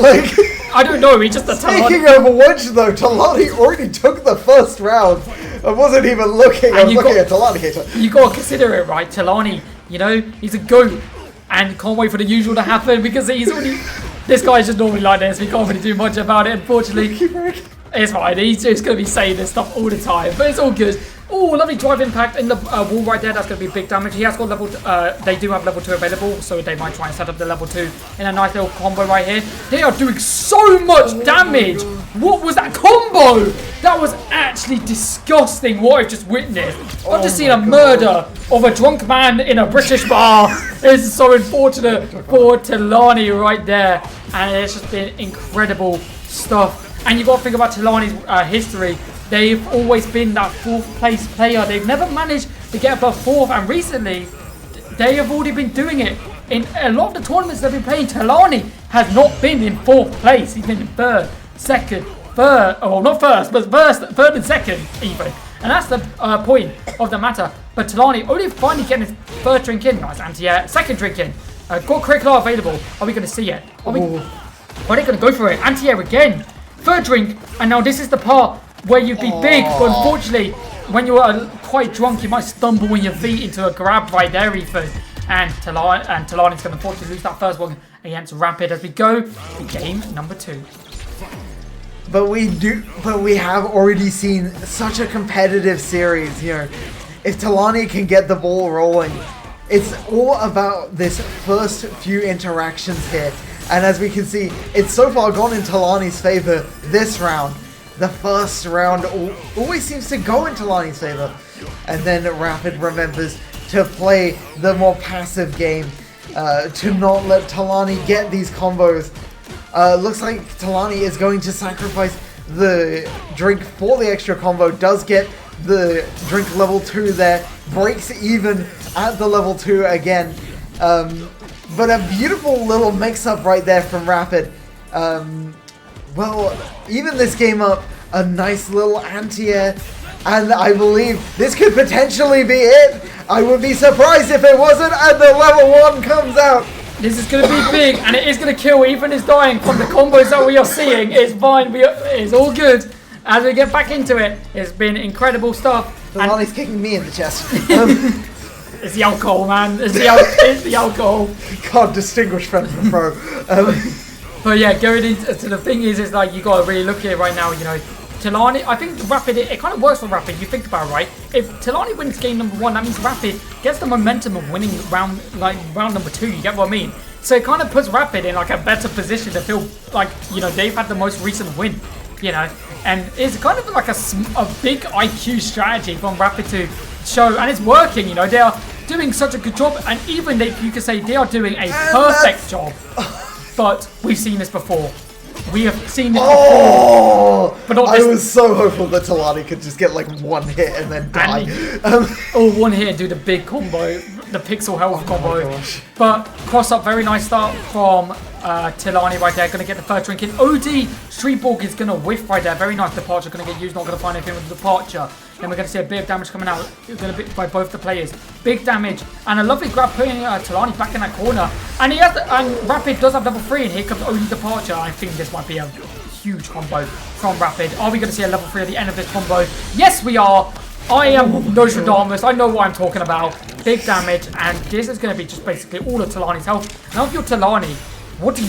I don't know. He's just a Talani. Speaking of which, though, Talani already took the first round. I wasn't even looking. I was looking at Talani Hater. You got to consider it, right? Talani, he's a goat. And can't wait for the usual to happen because he's already... This guy's just normally like this. We can't really do much about it, unfortunately. It's fine. He's just going to be saying this stuff all the time. But it's all good. Oh, lovely drive impact in the wall right there. That's going to be big damage. He has got level... they do have level 2 available, so they might try and set up the level 2 in a nice little combo right here. They are doing so much damage. What was that combo? That was actually disgusting what I've just witnessed. I've just seen a murder of a drunk man in a British bar. It's so unfortunate for Talani right there. And it's just been incredible stuff. And you've got to think about Talani's history. They've always been that 4th place player. They've never managed to get above 4th. And recently, they have already been doing it. In a lot of the tournaments they've been playing, Talani has not been in 4th place. He's been in 3rd, 2nd, 3rd. Oh, not 1st, but 3rd and 2nd even. And that's the point of the matter. But Talani only finally getting his 3rd drink in. Nice anti-air. 2nd drink in. Got Critical Art available. Are we going to see it? Are they going to go for it? Anti-air again. 3rd drink. And now this is the part where you'd be big, but unfortunately, when you are quite drunk, you might stumble on your feet into a grab right there, Ethan. And Talani's going to unfortunately lose that first one against Rapid as we go to game number 2. But we have already seen such a competitive series here. If Talani can get the ball rolling, it's all about this first few interactions here. And as we can see, it's so far gone in Talani's favor this round. The first round always seems to go in Talani's favor. And then Rapid remembers to play the more passive game, to not let Talani get these combos. Looks like Talani is going to sacrifice the drink for the extra combo, does get the drink level 2 there, breaks even at the level 2 again. But a beautiful little mix-up right there from Rapid. Well, even this game up, a nice little anti-air, and I believe this could potentially be it. I would be surprised if it wasn't, and the level 1 comes out. This is going to be big, and it is going to kill. Ethan is dying from the combos that we are seeing. It's fine. It's all good. As we get back into it, it's been incredible stuff. Talani's kicking me in the chest. It's the alcohol, man. It's the alcohol. Can't distinguish friend from pro. But yeah, going into the thing is like you got to really look at it right now. Talani, I think Rapid, it kind of works for Rapid. You think about it, right? If Talani wins game number 1, that means Rapid gets the momentum of winning round number 2. You get what I mean? So it kind of puts Rapid in like a better position to feel like they've had the most recent win. And it's kind of like a big IQ strategy from Rapid to show, and it's working. They are doing such a good job, and even you could say they are doing a perfect job. But we've seen this before. We have seen this before. But not I was so hopeful that Talani could just get like 1 hit and then die. Or 1 hit and do the big combo, the pixel health combo. But cross up, very nice start from Talani right there. Going to get the 3rd drink in. OD Streetborg is going to whiff right there. Very nice departure. Going to get used. Not going to find anything with the departure. Then we're going to see a bit of damage coming out. Going to be by both the players. Big damage. And a lovely grab putting Talani back in that corner. And and Rapid does have level 3. And here comes OD departure. I think this might be a huge combo from Rapid. Are we going to see a level 3 at the end of this combo? Yes, we are. I am Nostradamus. I know what I'm talking about. Big damage. And this is going to be just basically all of Talani's health. Now if you're Talani, what do?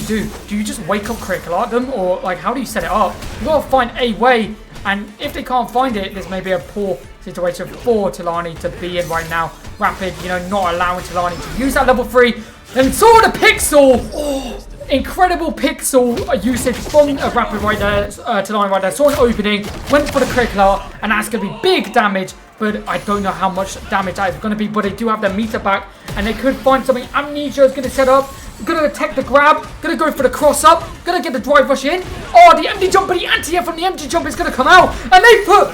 Do you just wake up Critical Art them? Or like how do you set it up? You got to find a way And if they can't find it, this may be a poor situation for Talani to be in right now. Rapid, not allowing Talani to use that level 3. And saw the pixel! Oh, incredible pixel usage from Rapid right there, Talani right there. Saw an opening, went for the critical art, and that's going to be big damage. But I don't know how much damage that is going to be, but they do have their meter back, and they could find something. Amnesia is going to set up, going to attack the grab, going to go for the cross up, going to get the drive rush in. Oh, the empty jump, but the anti-air from the empty jump is going to come out, and they put,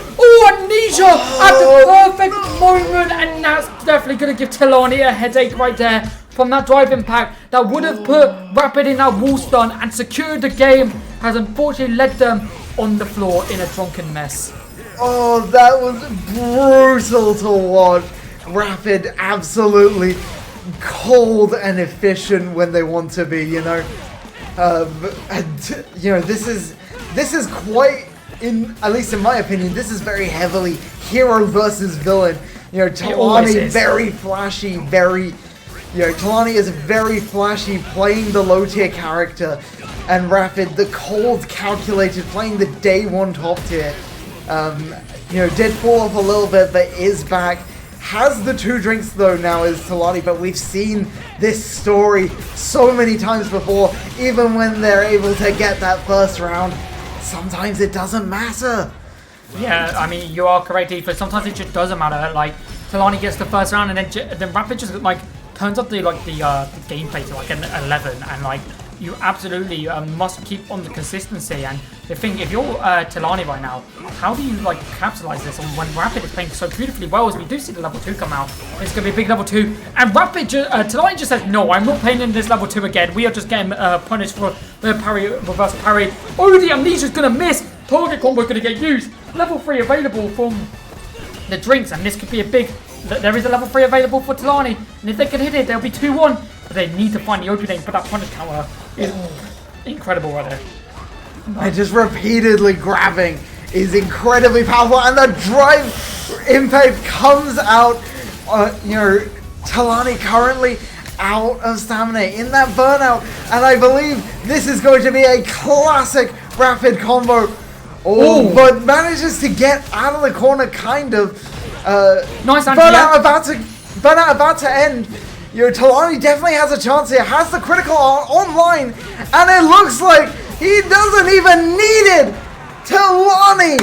Amnesia at the perfect moment, and that's definitely going to give Talani a headache right there from that drive impact that would have put Rapid in that wall stun and secured the game, has unfortunately led them on the floor in a drunken mess. Oh, that was brutal to watch. Rapid absolutely cold and efficient when they want to be, this is quite, at least in my opinion, this is very heavily hero versus villain. Talani very flashy, Talani is very flashy playing the low tier character, and Rapid the cold, calculated, playing the day 1 top tier. Did fall off a little bit, but is back. Has the 2 drinks though now is Talani, but we've seen this story so many times before. Even when they're able to get that first round, sometimes it doesn't matter. Yeah, I mean, you are correct, Ethan. Sometimes it just doesn't matter. Like, Talani gets the first round, and then Rapid just turns up the gameplay to an 11, and you absolutely must keep on the consistency. And the thing, if you're Talani right now, how do you capitalize this on when Rapid is playing so beautifully well? As we do see the level 2 come out, it's going to be a big level 2, and Rapid Talani just says, no, I'm not playing in this level 2 again. We are just getting punished for the parry, reverse parry. Oh, the Amnesia's going to miss. Target combo going to get used. Level 3 available from the drinks, and this could be a big. There is a level 3 available for Talani, and if they can hit it, they'll be 2-1. But they need to find the opening, but that punish counter is incredible right there. And just repeatedly grabbing is incredibly powerful, and the drive impact comes out. Talani currently out of stamina in that burnout, and I believe this is going to be a classic Rapid combo. But manages to get out of the corner, kind of. Nice burnout about to end. Talani definitely has a chance here. Has the critical art online, and it looks like he doesn't even need it. Talani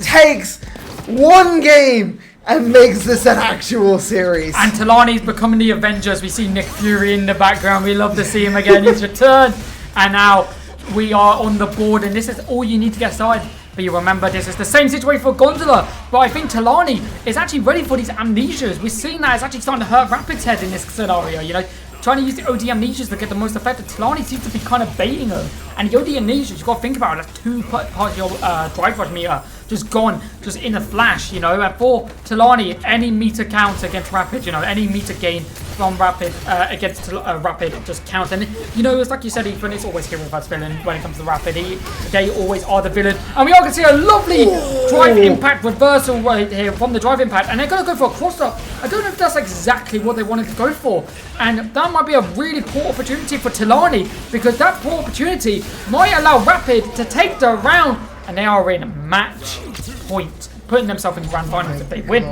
takes 1 game and makes this an actual series. And Talani's becoming the Avengers. We see Nick Fury in the background. We love to see him again. He's returned, and now we are on the board, and this is all you need to get started. But you remember, this is the same situation for Gondola, but I think Talani is actually ready for these amnesias. We're seeing that it's actually starting to hurt Rapid's head in this scenario, trying to use the OD amnesias to get the most effective. Talani seems to be kind of baiting them, and the OD amnesias, you've got to think about it, that's 2 parts of your drive rush meter just gone, just in a flash, and for Talani, any meter count against Rapid, any meter gain from Rapid against Rapid just counts. And it's like you said, Ethan, it's always hero versus villain when it comes to Rapid. They always are the villain, and we are going to see a lovely drive impact reversal right here from the drive impact, and they're going to go for a cross-up. I don't know if that's exactly what they wanted to go for, and that might be a really poor opportunity for Talani, because that poor opportunity might allow Rapid to take the round, and they are in match point, putting themselves in the grand finals if they win.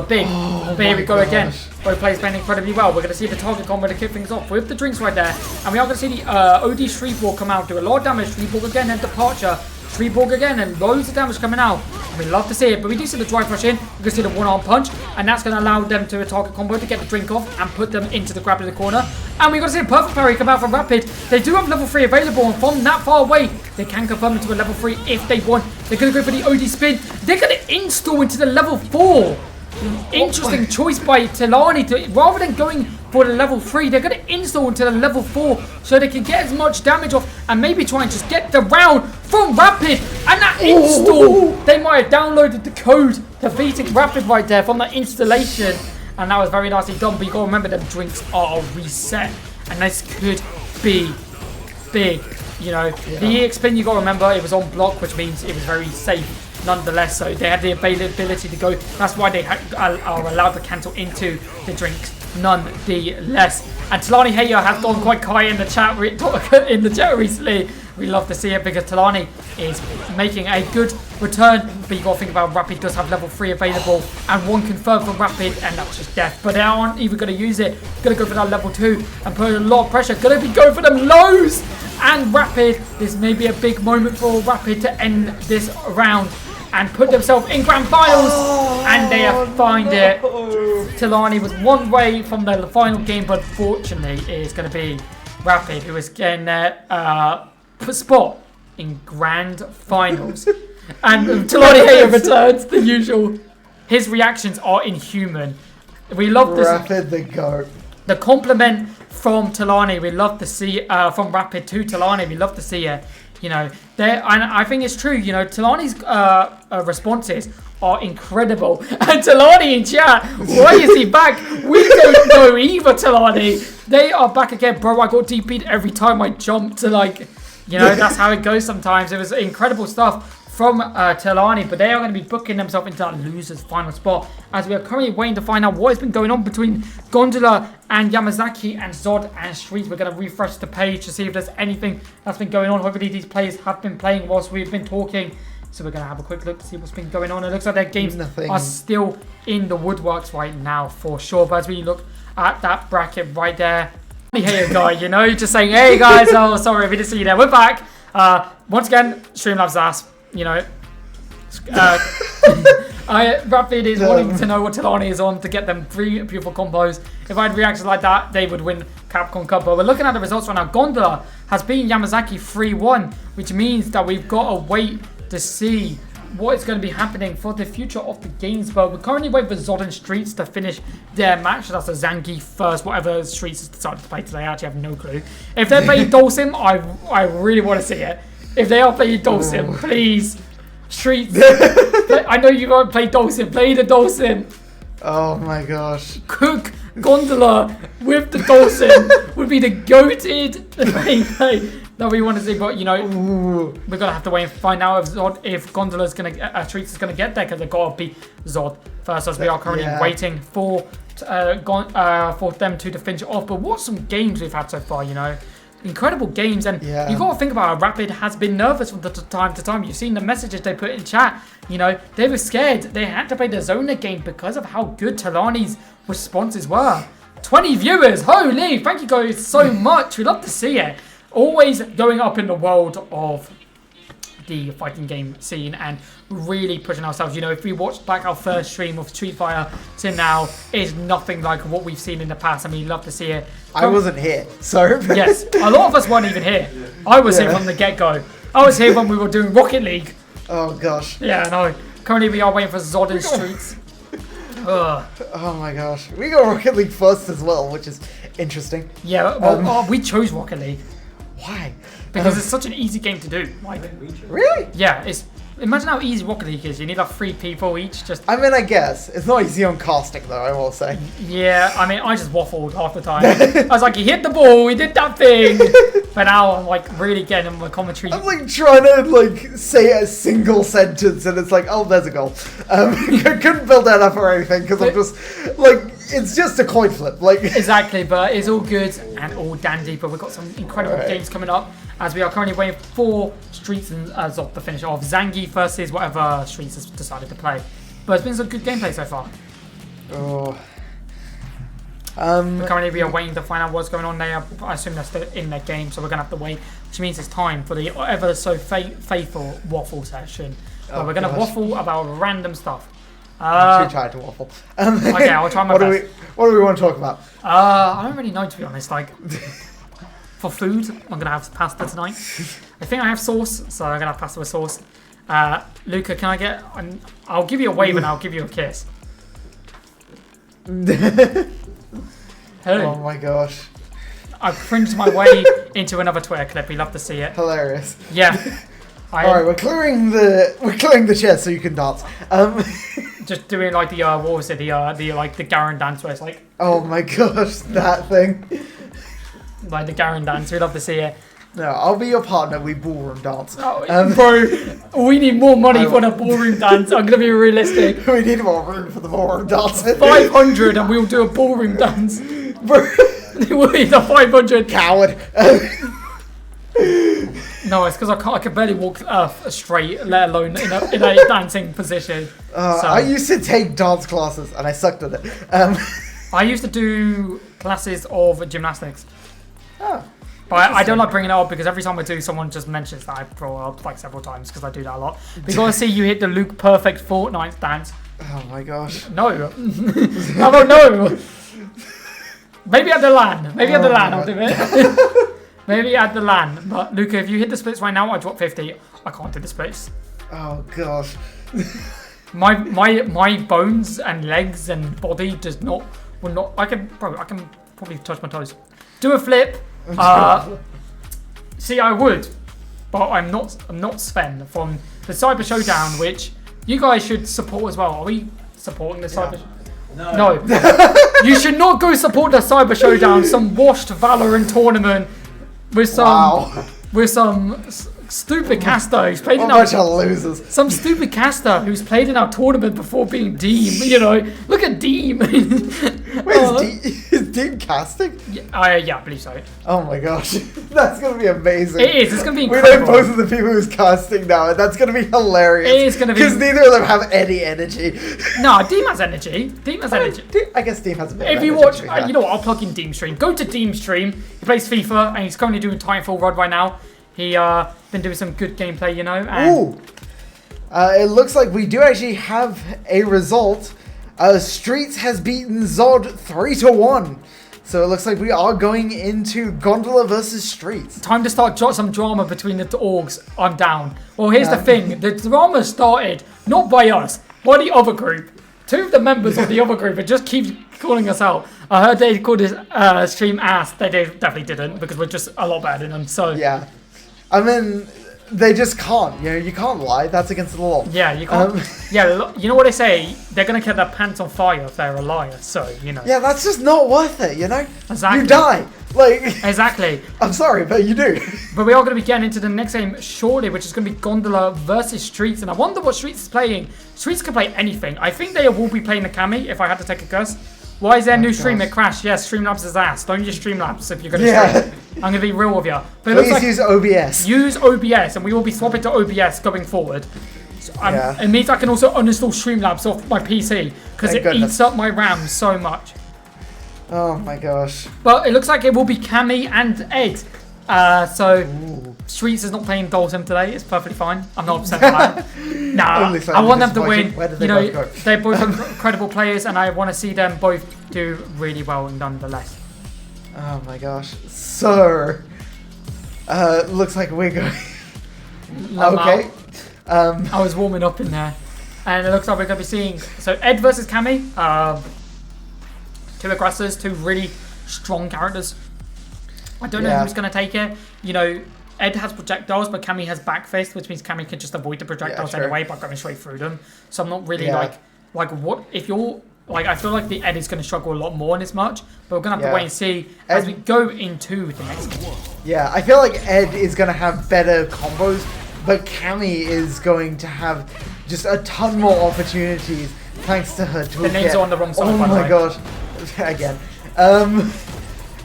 Big. But here we go again. Both players playing incredibly well. We're going to see the target combo to kick things off with the drinks right there. And we are going to see the OD Shreeborg come out, do a lot of damage. Shreeborg again and departure. Shreeborg again and loads of damage coming out. And we love to see it, but we do see the drive rush in. We can see the 1-arm punch, and that's going to allow them to a target combo to get the drink off and put them into the grab in the corner. And we're going to see a perfect parry come out from Rapid. They do have level 3 available, and from that far away, they can confirm into a level 3 if they want. They're going to go for the OD spin. They're going to install into the level 4. Interesting choice by Talani to, rather than going for the level 3, they're going to install into the level 4 so they can get as much damage off and maybe try and just get the round from Rapid. And that install, they might have downloaded the code to beating Rapid right there from that installation, and that was very nicely done. But you got to remember, them drinks are reset, and this could be big. The EX spin, you got to remember, it was on block, which means it was very safe nonetheless, so they had the ability to go. That's why they are allowed to cancel into the drinks nonetheless. And Talani Heya has gone quite quiet in the chat recently. We love to see it because Talani is making a good return. But you got to think about Rapid does have level 3 available and 1 confirmed for Rapid, and that's just death. But they aren't even going to use it. Going to go for that level 2 and put a lot of pressure. Going to be going for them lows. And Rapid, this may be a big moment for Rapid to end this round and put themselves in grand finals. And they find it. Talani was one way from the final game, but fortunately it is going to be Rapid who is getting their spot in grand finals. And Talani here returns the usual. His reactions are inhuman. We love this. Rapid the GOAT. The compliment from Talani, we love to see from Rapid to Talani. We love to see it. You know, and I think it's true. You know, Talani's responses are incredible. And Talani in chat, why is he back? We don't know either, Talani. They are back again, bro. I got DP'd every time I jumped to, like, you know, that's how it goes sometimes. It was incredible stuff from Talani, but they are going to be booking themselves into that loser's final spot, as we are currently waiting to find out what has been going on between Gondola and Yamazaki and Zod and Streets. We're going to refresh the page to see if there's anything that's been going on. Hopefully these players have been playing whilst we've been talking, so we're going to have a quick look to see what's been going on. It looks like their games are still in the woodworks right now for sure, but as we look at that bracket right there, hey guy, you know, just saying, hey guys, oh sorry we didn't see you there, we're back. Once again, Streamlabs ass. You know, Rapid is wanting to know what Talani is on to get them 3 beautiful combos. If I had reacted like that, they would win Capcom Cup. But we're looking at the results right now. Gondola has beaten Yamazaki 3-1, which means that we've got to wait to see what is going to be happening for the future of the games. But we're currently waiting for Zod and Streets to finish their match. That's a Zangief first, whatever Streets has decided to play today. I actually have no clue. If they're playing Dulcim, I really want to see it. If they are playing Dulcim, please, Streets. I know you won't play Dulcim. Play the Dulcim. Oh my gosh. Cook Gondola with the Dulcim would be the goated gameplay that we want to see. But, you know, we're going to have to wait and find out if Gondola's going to, Streets is going to get there, because they've got to beat Zod first, as we are currently waiting for them to finish it off. But what some games we've had so far, you know. Incredible games, and you got to think about how Rapid has been nervous from time to time. You've seen the messages they put in chat. You know, they were scared. They had to play the Zona game because of how good Talani's responses were. 20 viewers, holy! Thank you guys so much. We love to see it. Always going up in the world of the fighting game scene and really pushing ourselves. You know, if we watched back our first stream of Street Fighter to now, it's nothing like what we've seen in the past, and we love to see it. I wasn't here, so... Yes, a lot of us weren't even here. I was here from the get-go. I was here when we were doing Rocket League. Oh gosh. Yeah, no. Currently we are waiting for Zod and Streets. Oh my gosh. We got Rocket League first as well, which is interesting. Yeah, well, we chose Rocket League. Why? Because it's such an easy game to do. Like, really? Yeah, imagine how easy Rocket League is. You need like 3 people each. I mean, I guess. It's not easy on casting, though, I will say. Yeah, I mean, I just waffled half the time. I was like, he hit the ball, he did that thing. But now I'm like really getting in my commentary. I'm like trying to like say a single sentence and it's like, oh, there's a goal. I couldn't build that up or anything because I'm just like, it's just a coin flip. Like Exactly, but it's all good and all dandy. But we've got some incredible games coming up, as we are currently waiting for Streets and Zod to finish off. Zangief versus whatever Streets has decided to play. But it's been some good gameplay so far. Oh. Currently we are waiting to find out what's going on there. I assume they're still in their game, so we're going to have to wait, which means it's time for the ever so faithful waffle session. We're going to waffle about random stuff. I'm too tired to waffle. Okay, I'll try my best. What do we want to talk about? I don't really know, to be honest. Like, for food, I'm going to have pasta tonight. I think I have sauce, so I'm going to have pasta with sauce. Luca, can I get... I'll give you a wave and I'll give you a kiss. Hey. Oh my gosh. I've cringed my way into another Twitter clip. We love to see it. Hilarious. Yeah. Alright, we're clearing the chair so you can dance. Just doing like the what was it, the Garen dance where it's like, oh my gosh, that thing. Like the Garen dance, we love to see it. No, I'll be your partner, we ballroom dance. Bro, we need more money for the ballroom dance. I'm gonna be realistic. We need more room for the ballroom dance. 500 and we'll do a ballroom dance. Bro, we'll need the 500. Coward. No, it's because I can barely walk straight, let alone in a dancing position. So, I used to take dance classes, and I sucked at it. I used to do classes of gymnastics. Oh. But I don't like bringing it up because every time I do, someone just mentions that I brought it up like several times because I do that a lot. We gotta see you hit the Luke Perfect Fortnite dance. Oh my gosh. No. How about no? Maybe at the LAN. Maybe at the LAN I'll do it. Maybe at the LAN. But Luca, if you hit the splits right now, I drop 50. I can't do the splits. Oh gosh. My bones and legs and body will not. I can probably touch my toes. Do a flip. See, I would, but I'm not Sven from the Cyber Showdown, which you guys should support as well. Are we supporting the Cyber? No. You should not go support the Cyber Showdown, some washed Valorant tournament with some stupid caster who's played in our bunch of losers. Some stupid caster who's played in our tournament before being Deem. You know, look at Deem. Wait, is Deem casting? Yeah, I believe so. Oh my gosh, that's gonna be amazing. It is. It's gonna be We incredible. know both of the people who's casting now, and that's gonna be hilarious. It is gonna be because neither of them have any energy. No, Deem has energy. Deem has energy. I guess Deem has a bit. If of you energy, watch, to be fair. you know what? I'll plug in Deem stream. Go to Deem stream. He plays FIFA and he's currently doing Titanfall Rod right now. He been doing some good gameplay, you know. And Ooh. It looks like we do actually have a result. Streets has beaten Zod 3-1. So it looks like we are going into Gondola versus Streets. time to start some drama between the orgs. I'm down. Well, here's the thing. The drama started not by us, by the other group. Two of the members of the other group just keep calling us out. I heard they called his stream ass. They definitely didn't because we're just a lot better than them. So Yeah. I mean, they just can't. You know, you can't lie. That's against the law. yeah, you can't. Yeah, you know what they say? They're gonna get their pants on fire if they're a liar. So you know. Yeah, that's just not worth it, you know? Exactly. You die. Like, Exactly. I'm sorry, but you do. But we are going to be getting into the next game shortly, which is going to be Gondola versus Streets. And I wonder what Streets is playing. Streets can play anything. I think they will be playing the Kami, if I had to take a guess. Why is their new stream? It crashed. Yes, Streamlabs is ass. Don't use Streamlabs if you're going to stream. I'm going to be real with you. But it looks Please like use OBS. use OBS, and we will be swapping to OBS going forward. So, it means I can also uninstall Streamlabs off my PC because Thank it goodness. eats up my RAM so much. Oh my gosh. But it looks like it will be Cammy and Ed. Streets is not playing Dalton today. It's perfectly fine. I'm not upset about that. Nah, Only I slightly want them to disappointing. win. Where did they You know, both go? they're both incredible players, and I want to see them both do really well nonetheless. Oh my gosh. So, looks like we're going. Okay. I was warming up in there, and it looks like we're going to be seeing Ed versus Cammy. Two aggressors, two really strong characters. I don't know who's going to take it. You know, Ed has projectiles, but Cammy has back fist, which means Cammy can just avoid the projectiles anyway by going straight through them. So I'm not really like what if you're like. I feel like the Ed is going to struggle a lot more in this match, but we're going to have to wait and see as we go into the next game. Yeah, I feel like Ed is going to have better combos, but Cammy is going to have just a ton more opportunities thanks to her toolkit. The names are on the wrong side. Oh by the my way. gosh. Again.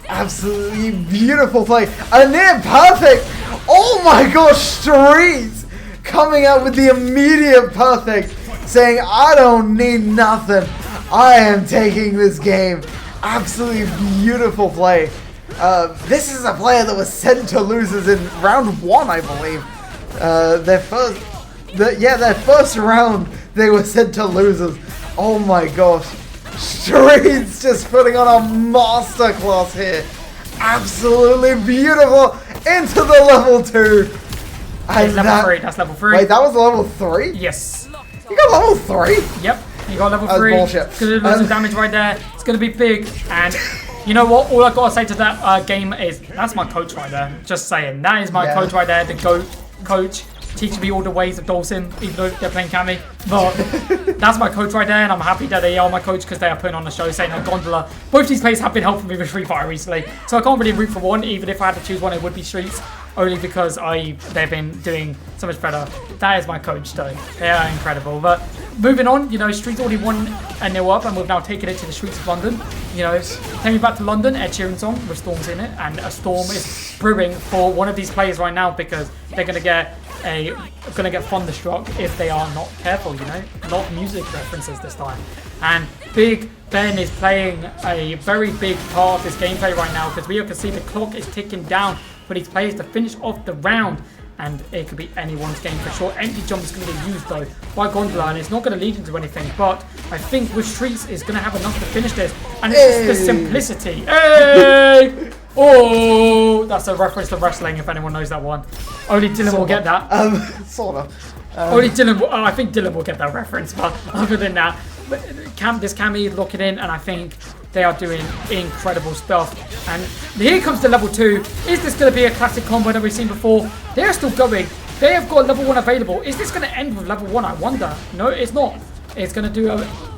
Absolutely beautiful play. A near perfect. Oh my gosh, Streets coming out with the immediate perfect, saying, I don't need nothing. I am taking this game. Absolutely beautiful play. This is a player that was sent to losers in round 1, I believe. Their first round, they were sent to losers. Oh my gosh. Streets just putting on a masterclass here. Absolutely beautiful into the level 2. It's level 3. That's level 3. Wait, that was level 3? Yes. You got level 3? Yep. You got level That was 3. bullshit. It's going to do some damage right there. It's going to be big. And you know what? All I've got to say to that game is that's my coach right there. Just saying. That is my coach right there. The GOAT coach. teaching me all the ways of Dawson, even though they're playing Cammy. But that's my coach right there, and I'm happy that they are my coach because they are putting on the show, saying that Gondola. Both these players have been helping me with Street Fighter recently, so I can't really root for one. Even if I had to choose one, it would be Streets, only because they've been doing so much better. That is my coach, though. They are incredible. But moving on, you know, Streets already won a 0 up, and we've now taken it to the streets of London. You know, taking me back to London, Ed Sheeran song with Storms in it, and a storm is brewing for one of these players right now because they're gonna get thunderstruck if they are not careful. You know, not music references this time. And Big Ben is playing a very big part of this gameplay right now because we can see the clock is ticking down for these players to finish off the round. And it could be anyone's game for sure. Empty jump is going to get used though by Gondola, and it's not going to lead into anything. But I think with Streets is going to have enough to finish this, and it's just the simplicity. Hey! Oh, that's a reference to wrestling. If anyone knows that one, only Dylan will get that. Sort of. Only Dylan. I think Dylan will get that reference. But other than that, this Cammy locking in, and I think they are doing incredible stuff. And here comes the level 2. Is this going to be a classic combo that we've seen before? They're still going. They have got level 1 available. Is this going to end with level 1? I wonder. No, it's not. It's going to do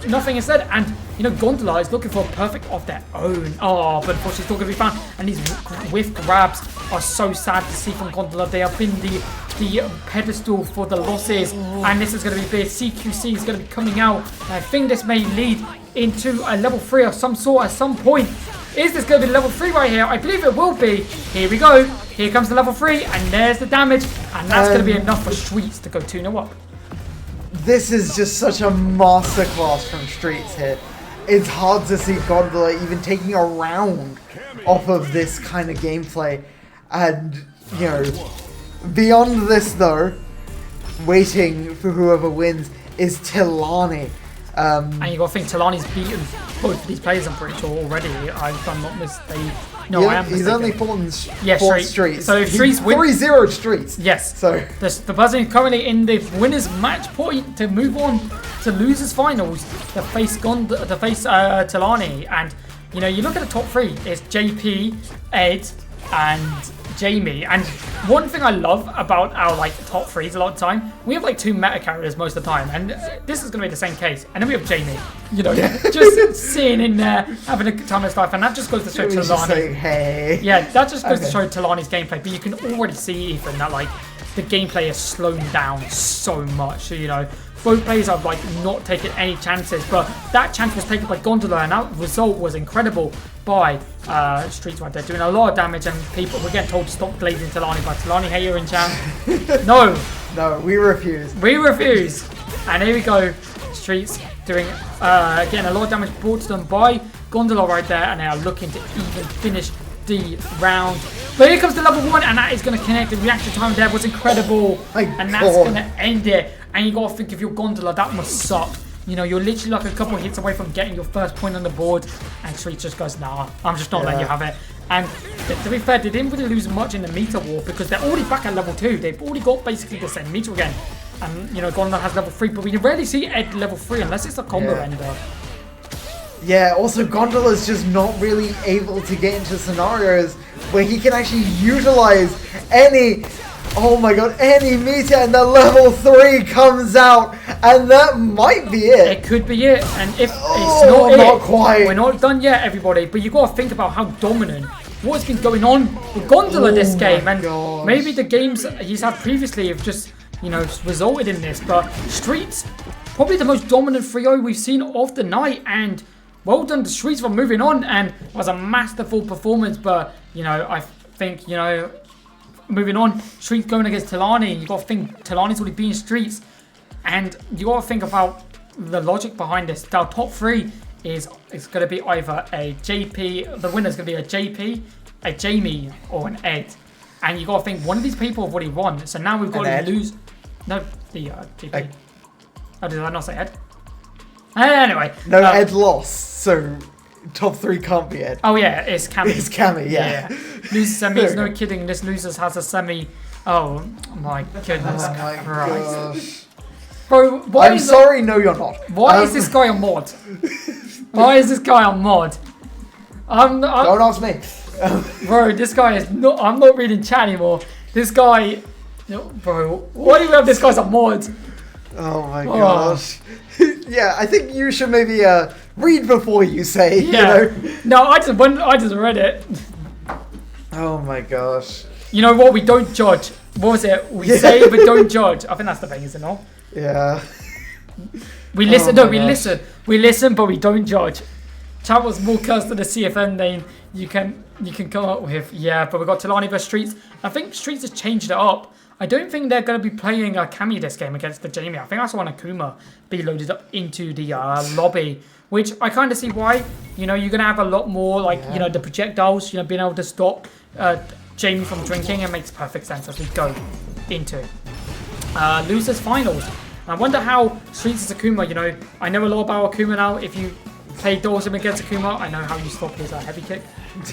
nothing instead. And, you know, Gondola is looking for a perfect of their own. Oh, but unfortunately, it's not going to be found. And these whiff grabs are so sad to see from Gondola. They have been the pedestal for the losses. And this is going to be big. CQC is going to be coming out. And I think this may lead into a level 3 of some sort at some point. Is this going to be level 3 right here? I believe it will be. Here we go. Here comes the level 3, and there's the damage. And that's going to be enough for Streets to go 2-0 up. This is just such a masterclass from Streets here. It's hard to see Gondola even taking a round off of this kind of gameplay. And, you know, beyond this though, waiting for whoever wins is Tilani. And you got to think Talani's beaten both of these players, I'm pretty sure, already. If I'm not mistaken. No, I am mistaken. He's only fought Streets. So if Streets win 3-0 Streets. Yes. So the person currently in the winners match point to move on to losers finals to face Talani. And you know, you look at the top 3, it's JP, Ed, and Jamie. And one thing I love about our top 3s a lot of the time, we have 2 meta characters most of the time, and this is going to be the same case. And then we have Jamie, you know, just sitting in there having a good time of his life, and that just goes to show Talani. Say, hey. Yeah, that just goes to show Talani's gameplay. But you can already see, Ethan, that the gameplay has slowed down so much. So, you know, both players have not taken any chances, but that chance was taken by Gondola, and that result was incredible by Streets right there, doing a lot of damage, and we're getting told to stop glazing Talani by Talani. Hey, you're in chat. No, we refuse. We refuse. And here we go, Streets doing getting a lot of damage brought to them by Gondola right there, and they are looking to even finish the round. But here comes the level 1, and that is going to connect. The reaction time there was incredible, and that's going to end it. And you got to think, if you're Gondola, that must suck. You know, you're literally a couple of hits away from getting your first point on the board, and Streets just goes, nah, I'm just not letting you have it. And to be fair, they didn't really lose much in the meter war because they're already back at level 2. They've already got basically the same meter again. And, you know, Gondola has level 3, but we rarely see Ed level 3 unless it's a combo ender. Yeah, also Gondola's just not really able to get into scenarios where he can actually utilize any meter, and the level 3 comes out, and that might be it. It could be it, and if it's not quite. We're not done yet, everybody, but you got to think about how dominant what's been going on with Gondola this game, and maybe the games he's had previously have just, you know, resulted in this, but Streets, probably the most dominant 3-0 we've seen of the night, and well done to Streets for moving on, and it was a masterful performance. But, you know, I think, you know, moving on, Streets going against Talani, you got to think Talani's already beaten Streets, and you got to think about the logic behind this. Our top 3 is going to be either a JP, the winner's going to be a JP, a Jamie, or an Ed. And you got to think one of these people have already won, so now we've got to lose. No, the JP. Oh, did I not say Ed? Anyway. No, Ed lost, so top 3 can't be Ed. Oh yeah, it's Cammy. It's Cammy, yeah. Loser semis, no kidding. This losers has a semi. Oh my goodness Christ. Bro, I'm sorry, no you're not. Why is this guy on mod? Why is this guy on mod? Don't ask me. Bro, this guy is not. I'm not reading chat anymore. This guy No, bro, why do you have this guy's a mod? Oh my gosh. Yeah, I think you should maybe read before you say. Yeah. You know? No, I just read it. Oh my gosh. You know what? We don't judge. What was it? We say but don't judge. I think that's the thing, isn't it? Yeah. We listen. Oh No, my we gosh. listen. We listen, but we don't judge. Chat was more cursed than the CFM name you can come up with. Yeah, but we got Talani vs Streets. I think Streets has changed it up. I don't think they're going to be playing a Cammy this game against the Jamie. I think I saw an Akuma be loaded up into the lobby, which I kind of see why. You know, you're going to have a lot more, like, you know, the projectiles, you know, being able to stop Jamie from drinking. It makes perfect sense as we go into losers finals. I wonder how Streets' Akuma, you know, I know a lot about Akuma now. If you play Dawson against Akuma, I know how you stop his heavy kick.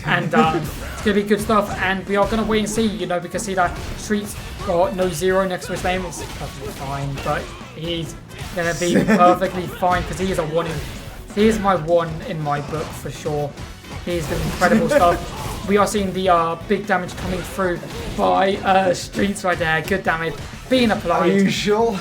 And it's going to be good stuff. And we are going to wait and see, you know, we can see that Streets got no 0 next to his name. It's perfectly fine, but he's going to be perfectly fine because he is a 1 in. He is my 1 in my book for sure. He's doing incredible stuff. We are seeing the big damage coming through by Streets right there. Good damage being applied. Are you sure?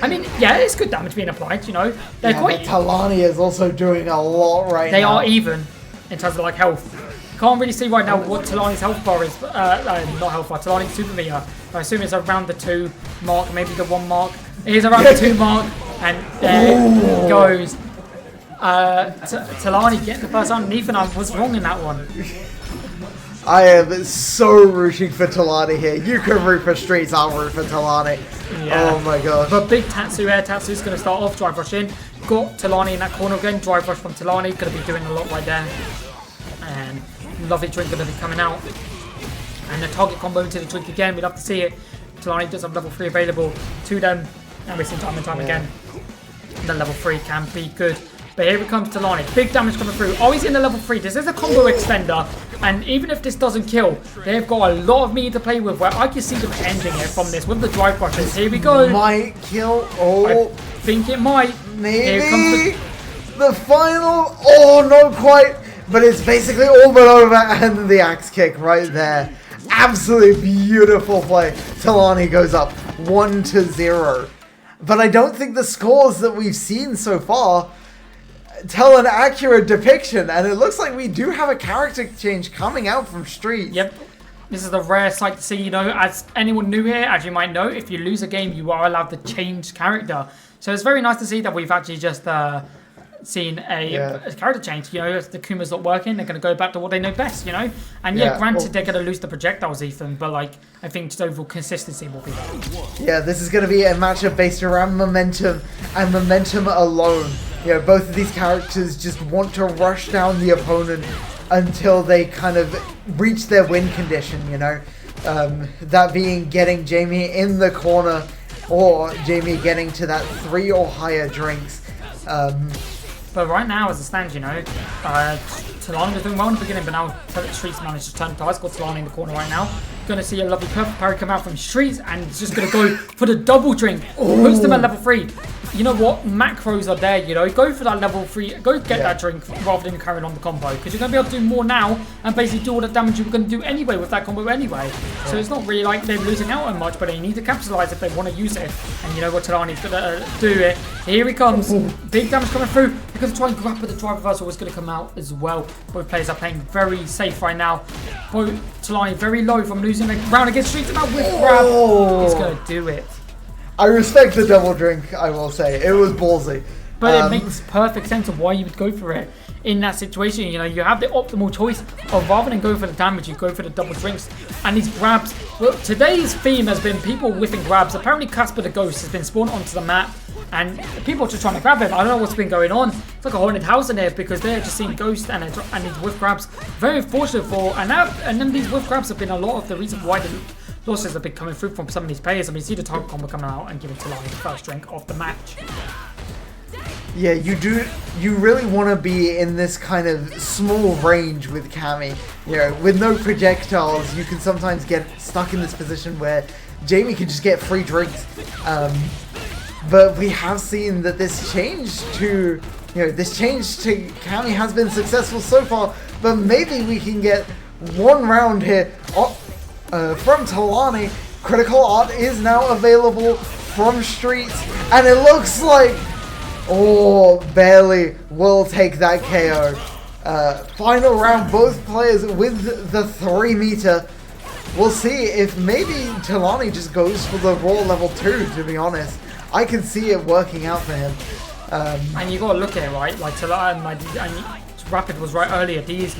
I mean, yeah, it's good damage being applied, you know. They're quite. But Talani is also doing a lot right now. They are even in terms of like health. Can't really see right now what Talani's health bar is. Not health bar, Talani's super meter. I assume it's around the 2 mark, maybe the 1 mark. It is around the 2 mark, and there it goes. Talani getting the first underneath, and I was wrong in that one. I am so rooting for Talani here. You can root for Streets, I'll root for Talani. Yeah. Oh my gosh. But big Tatsu air. Tatsu's going to start off, drive rush in. Got Talani in that corner again. Drive rush from Talani. Going to be doing a lot right there. And lovely drink going to be coming out. And the target combo into the drink again. We'd love to see it. Talani does have level 3 available to them. And we've seen time and time again. The level 3 can be good. But here it comes Talani. Big damage coming through. Oh, he's in the level 3. This is a combo extender. And even if this doesn't kill, they've got a lot of meter to play with where I can see them ending it from this with the drive brushes. Here we go. Might kill. Oh. I think it might. Maybe. Here comes the final. Oh, not quite. But it's basically all but over. And the axe kick right there. Absolutely beautiful play. Talani goes up 1-0. But I don't think the scores that we've seen so far tell an accurate depiction, and it looks like we do have a character change coming out from Streets. Yep. This is a rare sight to see, you know, as anyone new here, as you might know, if you lose a game, you are allowed to change character. So it's very nice to see that we've actually just seen a character change. You know, if the Kuma's not working, they're going to go back to what they know best, you know? And yeah, granted, they're going to lose the projectiles, Ethan, but, like, I think just overall consistency will be there. Yeah, this is going to be a matchup based around momentum, and momentum alone. You know, both of these characters just want to rush down the opponent until they kind of reach their win condition, you know? That being getting Jamie in the corner, or Jamie getting to that 3 or higher drinks. But right now, as it stands, you know, Talani was doing well in the beginning, but now Streets managed to turn the tides. Got Talani in the corner right now. Going to see a lovely perfect parry come out from Streets, and it's just going to go for the double drink. Puts them at level 3. You know what? Macros are there, you know. Go for that level 3. Go get that drink rather than carrying on the combo. Because you're going to be able to do more now and basically do all the damage you were going to do anyway with that combo anyway. So it's not really like they're losing out on much, but they need to capitalize if they want to use it. And you know what? Talani's going to do it. Here he comes. Big damage coming through. They're going to try and grab with the drive reversal. Is going to come out as well. Both players are playing very safe right now. Both Talani very low from losing the round against Streets. And now with grab, he's going to do it. I respect the double drink, I will say. It was ballsy. But it makes perfect sense of why you would go for it in that situation. You know, you have the optimal choice of rather than go for the damage, you go for the double drinks. And these grabs, well, today's theme has been people whiffing grabs. Apparently Casper the Ghost has been spawned onto the map and people are just trying to grab him. I don't know what's been going on. It's like a haunted house in there because they're just seeing Ghost and these whiff grabs. Very unfortunate for, and then these whiff grabs have been a lot of the reason why the losses have been coming through from some of these players. I mean, see the target combo coming out and giving Talani the first drink of the match. Yeah, you really want to be in this kind of small range with Cammy. You know, with no projectiles, you can sometimes get stuck in this position where Jamie can just get free drinks. But we have seen that this change to Cammy has been successful so far, but maybe we can get one round here from Talani. Critical Art is now available from Streets, and it looks like, oh, barely will take that KO. Final round, both players with the 3 meter. We'll see if maybe Talani just goes for the raw level 2, to be honest. I can see it working out for him. And you gotta look at it, right? Like Talani, and Rapid was right earlier. These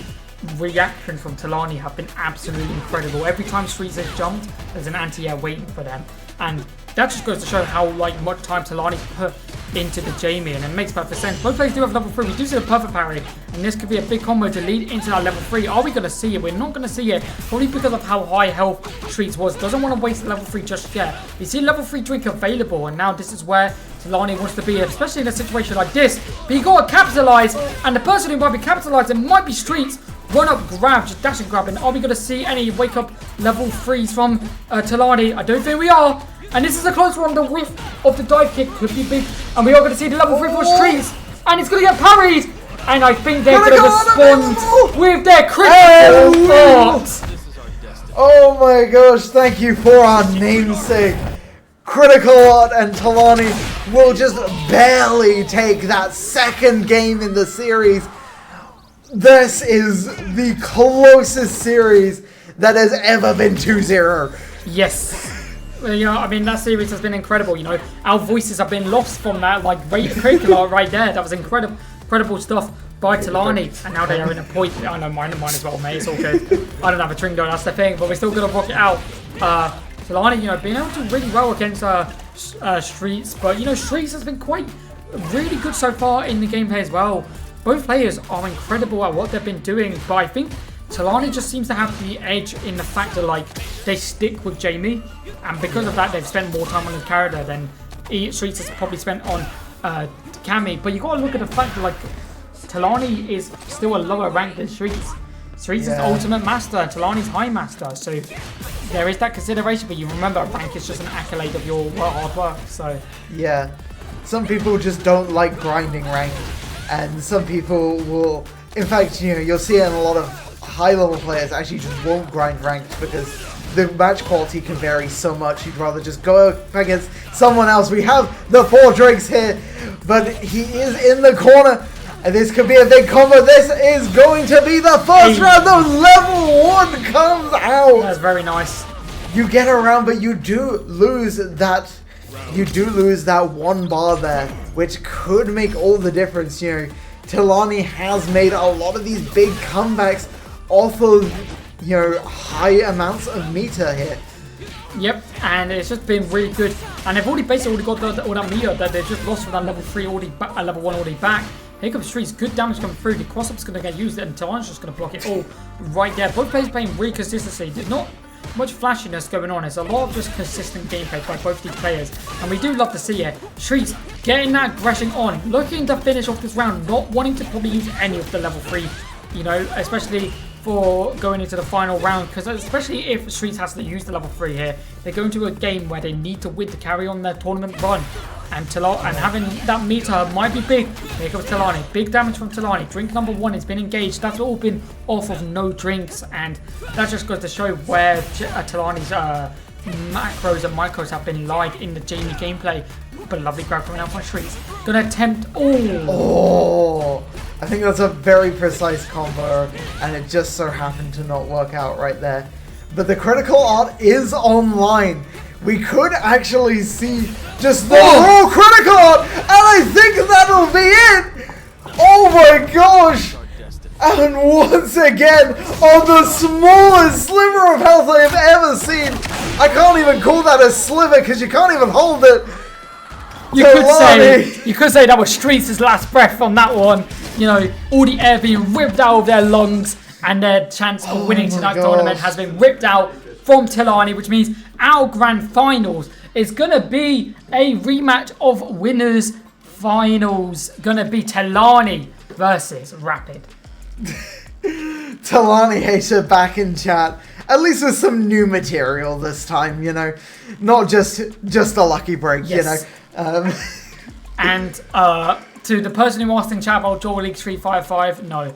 reactions from Talani have been absolutely incredible. Every time Streets has jumped, there's an anti-air waiting for them. And that just goes to show how much time Talani put into the Jamie, and it makes perfect sense. Both players do have level 3. We do see the perfect parry, and this could be a big combo to lead into that level 3. Are we going to see it? We're not going to see it, probably because of how high health Streets was. Doesn't want to waste level 3 just yet. We see level 3 drink available, and now this is where Talani wants to be, especially in a situation like this. But you got to capitalize, and the person who might be capitalizing might be Streets. Run up, grab, just dash and grab. And are we going to see any wake up level 3s from Talani? I don't think we are. And this is a close one. The whiff of the dive kick could be big. And we are going to see the level 3 for Streets. And it's going to get parried. And I think they're going to respond with their critical art. Oh my gosh, thank you for our namesake. Critical Art and Talani will just barely take that second game in the series. This is the closest series that has ever been 2-0. Yes. You know, I mean, that series has been incredible. You know, our voices have been lost from that, like, critical art right there. That was incredible stuff by Talani. And now they are in a point. I know mine as well, mate. It's all good. I don't have a drink though, that's the thing. But we're still going to rock it out. Talani, you know, being able to do really well against Streets. But, you know, Streets has been really good so far in the gameplay as well. Both players are incredible at what they've been doing, but I think Talani just seems to have the edge in the fact that, like, they stick with Jamie, and because of that, they've spent more time on his character than Streets has probably spent on Cammy. But you got to look at the fact that, like, Talani is still a lower rank than Streets. Streets is Ultimate Master, and Talani's High Master, so there is that consideration. But you remember, rank is just an accolade of your hard work. So yeah, some people just don't like grinding rank. And some people will, in fact, you know, you'll see in a lot of high-level players actually just won't grind ranked because the match quality can vary so much. You'd rather just go up against someone else. We have the 4 drinks here, but he is in the corner. And this could be a big combo. This is going to be the first round. The level 1 comes out. That's very nice. You get around, but you do lose that. You do lose that 1 bar there, which could make all the difference. You know, Talani has made a lot of these big comebacks off of, you know, high amounts of meter here. Yep, and it's just been really good. And they've basically got all that meter that they've just lost from that level 3 already, level 1 already back. Here comes Streets, good damage coming through. The cross-up's going to get used, and Talani's just going to block it all right there. Both players playing really consistency. There's not much flashiness going on. It's a lot of just consistent gameplay by both these players, and we do love to see it. Streets getting that aggression on, looking to finish off this round, not wanting to probably use any of the level 3, you know, especially for going into the final round, because especially if Streets has to use the level 3 here, they're going to a game where they need to win to carry on their tournament run. And having that meter might be big. Here comes Talani. Big damage from Talani. Drink number 1 has been engaged. That's all been off of no drinks. And that just goes to show where Talani's macros and micros have been live in the Jamie gameplay. But lovely grab coming out from Streets. Gonna attempt. Oh, I think that's a very precise combo. And it just so happened to not work out right there. But the critical art is online. We could actually see just the raw critical art, and I think that'll be it! Oh my gosh! And once again, on the smallest sliver of health I have ever seen, I can't even call that a sliver because you can't even hold it. You could say that was Streets' last breath on that one. You know, all the air being ripped out of their lungs, and their chance of winning tonight tournament has been ripped out from Talani, which means our grand finals is going to be a rematch of winners finals. Going to be Talani versus Rapid. Talani hater back in chat. At least with some new material this time, you know. Not just a lucky break, yes. You know. And to the person who asked in chat about Joel League 355, no.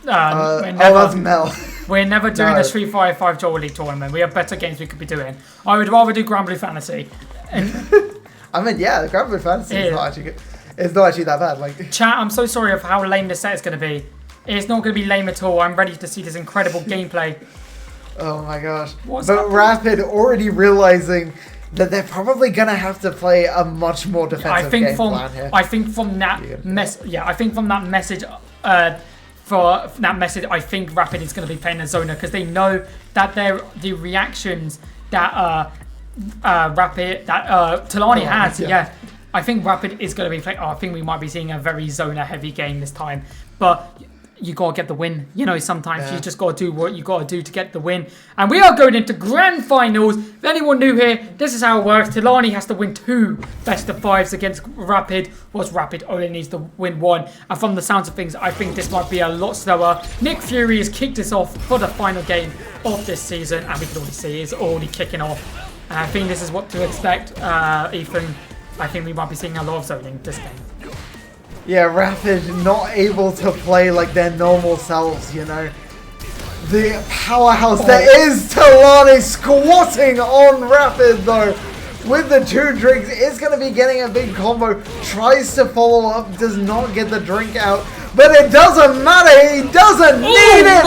Oh, that's Mel. We're never doing No. a Street Fighter 5 Joel League tournament. We have better games we could be doing. I would rather do Grand Blue Fantasy. I mean, yeah, the Grand Blue Fantasy is not actually good. It's not actually that bad. Like, Chat, I'm so sorry of how lame this set is going to be. It's not going to be lame at all. I'm ready to see this incredible gameplay. oh my gosh. What's but happening? Rapid already realizing that they're probably gonna have to play a much more defensive game plan here. I think from that I think from that message, I think Rapid is going to be playing a zoner because they know that the reactions that Talani has. Yeah. I think Rapid is going to be playing. I think we might be seeing a very zoner heavy game this time, but you gotta get the win. You know, sometimes you just gotta do what you gotta do to get the win. And we are going into grand finals. If anyone new here, this is how it works. Talani has to win 2 best of 5s against Rapid, whilst Rapid only needs to win 1. And from the sounds of things, I think this might be a lot slower. Nick Fury has kicked us off for the final game of this season, and we can already see it's already kicking off. And I think this is what to expect, Ethan. I think we might be seeing a lot of zoning this game. Yeah, Rapid not able to play like their normal selves, you know. The powerhouse that is Talani squatting on Rapid though. With the 2 drinks, is going to be getting a big combo. Tries to follow up, does not get the drink out. But it doesn't matter, he doesn't need it!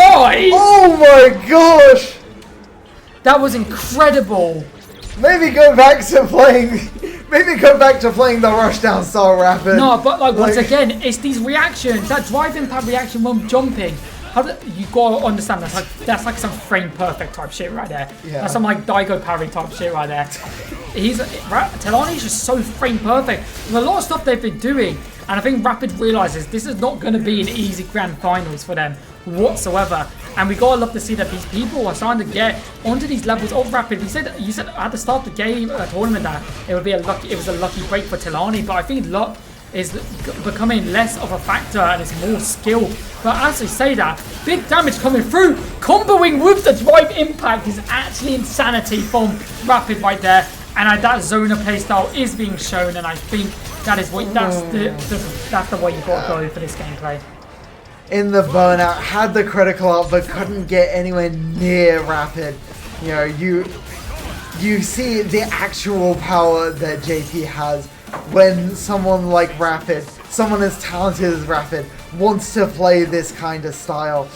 Oh my gosh! That was incredible. Maybe go back to playing the rushdown style Rapid. No, but like once again, it's these reactions, that drive impact reaction when jumping. You gotta understand that's like some frame perfect type shit right there. Yeah. That's some like Daigo parry type shit right there. Talani's just so frame perfect. There's a lot of stuff they've been doing, and I think Rapid realizes this is not going to be an easy grand finals for them whatsoever. And we gotta love to see that these people are starting to get onto these levels of Rapid. You said at the start of the game tournament that it was a lucky break for Talani, but I think luck is becoming less of a factor and it's more skill. But as I say that, big damage coming through, comboing with the drive impact is actually insanity from Rapid right there. And that Zona playstyle is being shown, and I think that's the way you gotta go for this gameplay. In the burnout, had the critical art but couldn't get anywhere near Rapid. You know, you see the actual power that JP has when someone like Rapid, someone as talented as Rapid, wants to play this kind of style.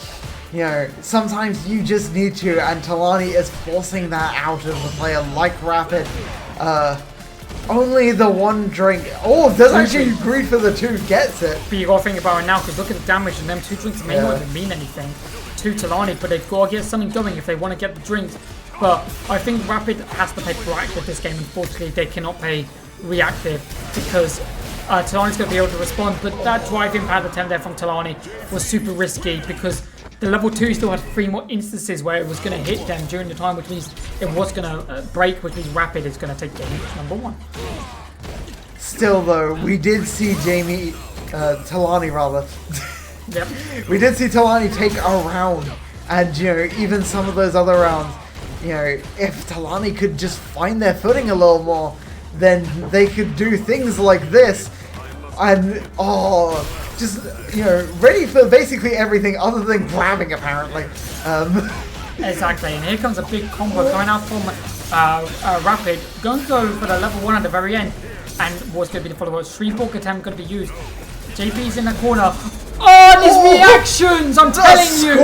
You know, sometimes you just need to, and Talani is forcing that out of a player like Rapid. Only the 1 drink. Oh, does actually agree for the 2, gets it. But you gotta think about it now, because look at the damage, and them 2 drinks may not even mean anything to Talani, but they've got to get something going if they want to get the drinks. But I think Rapid has to play proactive this game. Unfortunately, they cannot play reactive because Talani's going to be able to respond. But that drive impact attempt there from Talani was super risky because the level 2 still had 3 more instances where it was going to hit them during the time, which means it was going to break, which means Rapid is going to take game number 1. Still though, we did see Talani rather. Yep. We did see Talani take a round, and you know, even some of those other rounds, you know, if Talani could just find their footing a little more, then they could do things like this, and just, you know, ready for basically everything other than grabbing apparently. Exactly, and here comes a big combo coming out from Rapid, going to go for the level 1 at the very end, and what's going to be the follow-up? Streetwalk attempt going to be used. JP's in the corner. Oh, these reactions! I'm telling you!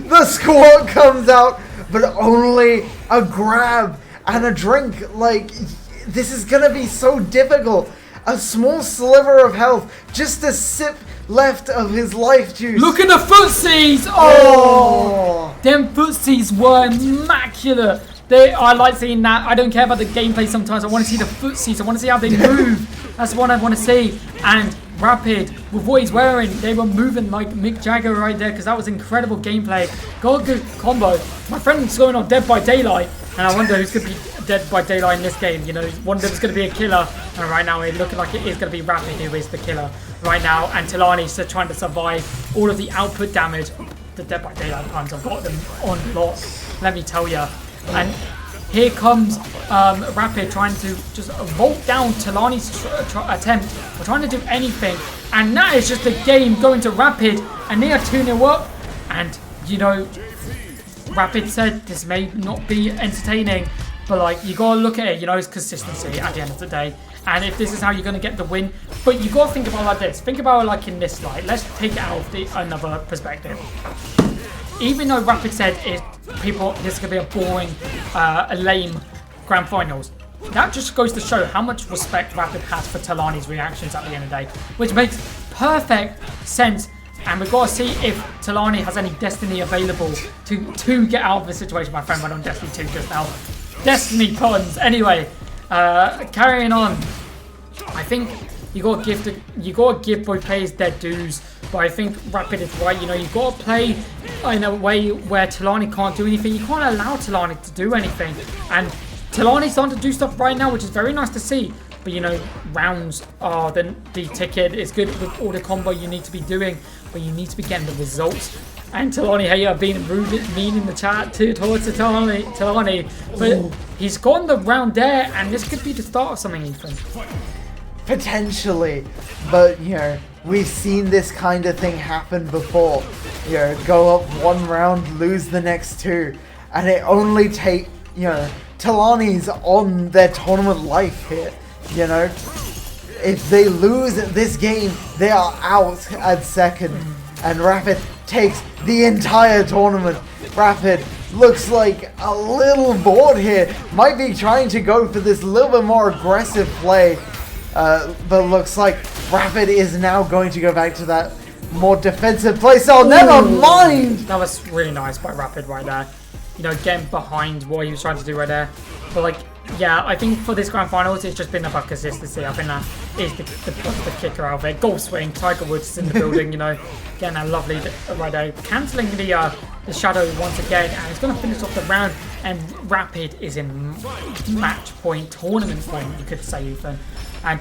The squat comes out, but only a grab and a drink. Like, this is gonna be so difficult. A small sliver of health, just a sip left of his life juice. Look at the footsies! Oh! Them footsies were immaculate. I like seeing that. I don't care about the gameplay sometimes. I want to see the footsies. I want to see how they move. That's what I want to see. And Rapid, with what he's wearing, they were moving like Mick Jagger right there because that was incredible gameplay. Got a good combo. My friend's going on Dead by Daylight, and I wonder who's going to be Dead by Daylight in this game. You know, one of them's going to be a killer, and right now it's looking like it is going to be Rapid who is the killer right now. And Talani's trying to survive all of the output damage. The Dead by Daylight times I've got them on lock, let me tell you. And here comes Rapid trying to just vault down Talani's attempt. We're trying to do anything. And that is just the game going to Rapid. And they are 2-0 up. And you know, Rapid said this may not be entertaining, but like you gotta look at it, you know, it's consistency at the end of the day. And if this is how you're gonna get the win, but you gotta think about it like this. Think about it like in this light. Let's take it out of another perspective. Even though Rapid said this is gonna be a boring, a lame grand finals, that just goes to show how much respect Rapid has for Talani's reactions at the end of the day, which makes perfect sense. And we've got to see if Talani has any Destiny available to get out of the situation. My friend went on Destiny 2 just now. Destiny puns. Anyway, carrying on. I think you got to give both players their dues. But I think Rapid is right. You know, you got to play in a way where Talani can't do anything. You can't allow Talani to do anything. And Talani's starting to do stuff right now, which is very nice to see. But you know, rounds are the ticket. It's good with all the combo you need to be doing, but you need to be getting the results. And Talani Hater being rude, mean in the chat towards Talani. But he's gotten the round there, and this could be the start of something, Ethan. Potentially, but you know, we've seen this kind of thing happen before. You know, go up one round, lose the next two, and it only take, you know, Talani's on their tournament life here. You know, if they lose this game, they are out at second, and Rapid takes the entire tournament. Rapid looks like a little bored here, might be trying to go for this little bit more aggressive play, but looks like Rapid is now going to go back to that more defensive play, so never mind! That was really nice by Rapid right there. You know, getting behind what he was trying to do right there. But like, yeah, I think for this grand finals, it's just been about consistency. I think that is the kicker out of it. Golf swing, Tiger Woods is in the building, you know, getting that lovely right there. Cancelling the shadow once again, and it's going to finish off the round. And Rapid is in match point, tournament point, you could say, Ethan. And,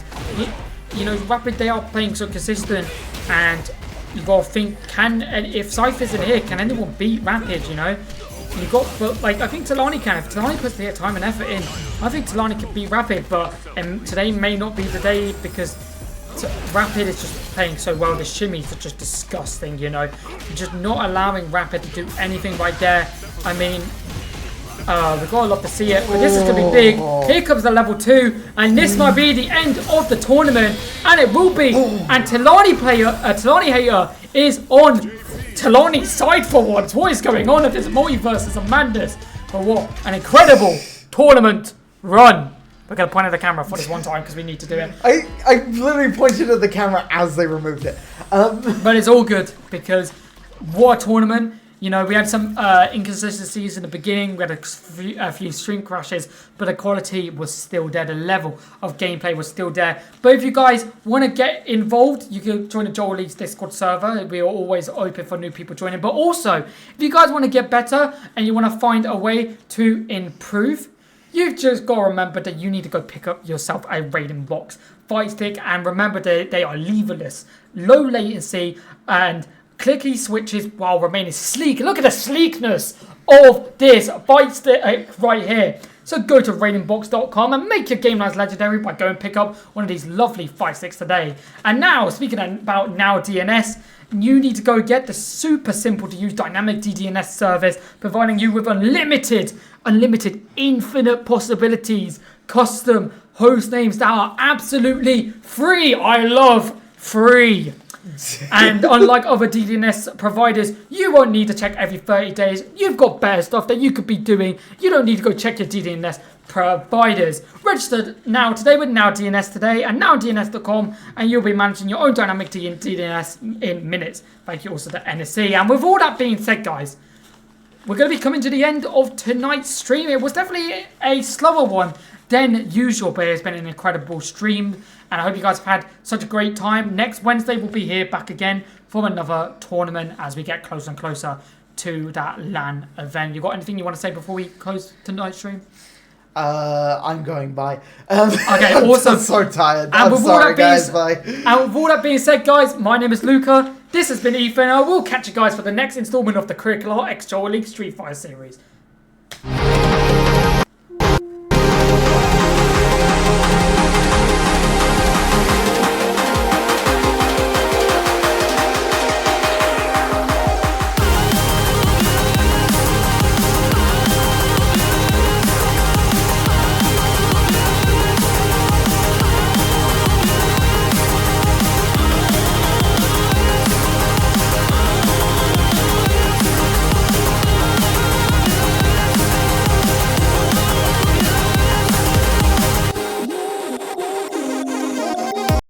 you know, Rapid, they are playing so consistent, and you got to think, if Cypher's in here, can anyone beat Rapid, you know? But like, I think Talani can. If Talani puts the time and effort in, I think Talani could beat Rapid, but today may not be the day because Rapid is just playing so well. The shimmies are just disgusting, you know. Just not allowing Rapid to do anything right there. I mean, we've got to love to see it, but this is going to be big. Here comes the level 2, and this might be the end of the tournament, and it will be. And Talani Hater is on Talani's side for once. What is going on if this multiverse is a madness? But what an incredible tournament run. We're going to point at the camera for this one time because we need to do it. I literally pointed at the camera as they removed it. But it's all good because what a tournament. You know, we had some inconsistencies in the beginning. We had a few stream crashes, but the quality was still there. The level of gameplay was still there. But if you guys want to get involved, you can join the Joel League's Discord server. We are always open for new people joining. But also, if you guys want to get better and you want to find a way to improve, you've just got to remember that you need to go pick up yourself a Raiden box fight stick. And remember that they are leverless, low latency, and clicky switches while remaining sleek. Look at the sleekness of this fight stick right here. So go to RaidenBox.com and make your game nice legendary by going pick up one of these lovely fight sticks today. And now, speaking about Now DNS, you need to go get the super simple to use dynamic DDNS service, providing you with unlimited, infinite possibilities, custom host names that are absolutely free. I love free. And unlike other DDNS providers, you won't need to check every 30 days. You've got better stuff that you could be doing. You don't need to go check your DDNS providers. Register now today with NowDNS today and NowDNS.com, and you'll be managing your own dynamic DDNS in minutes. Thank you also to NSC. And with all that being said, guys, we're going to be coming to the end of tonight's stream. It was definitely a slower one than usual, but it's been an incredible stream, and I hope you guys have had such a great time. Next Wednesday, we'll be here back again for another tournament as we get closer and closer to that LAN event. You got anything you want to say before we close tonight's stream? I'm going by. Okay, awesome. I'm so tired. And I'm sorry, guys. Bye. And with all that being said, guys, my name is Luca. This has been Ethan. I will catch you guys for the next installment of the Critical Art X Joel League Street Fighter series.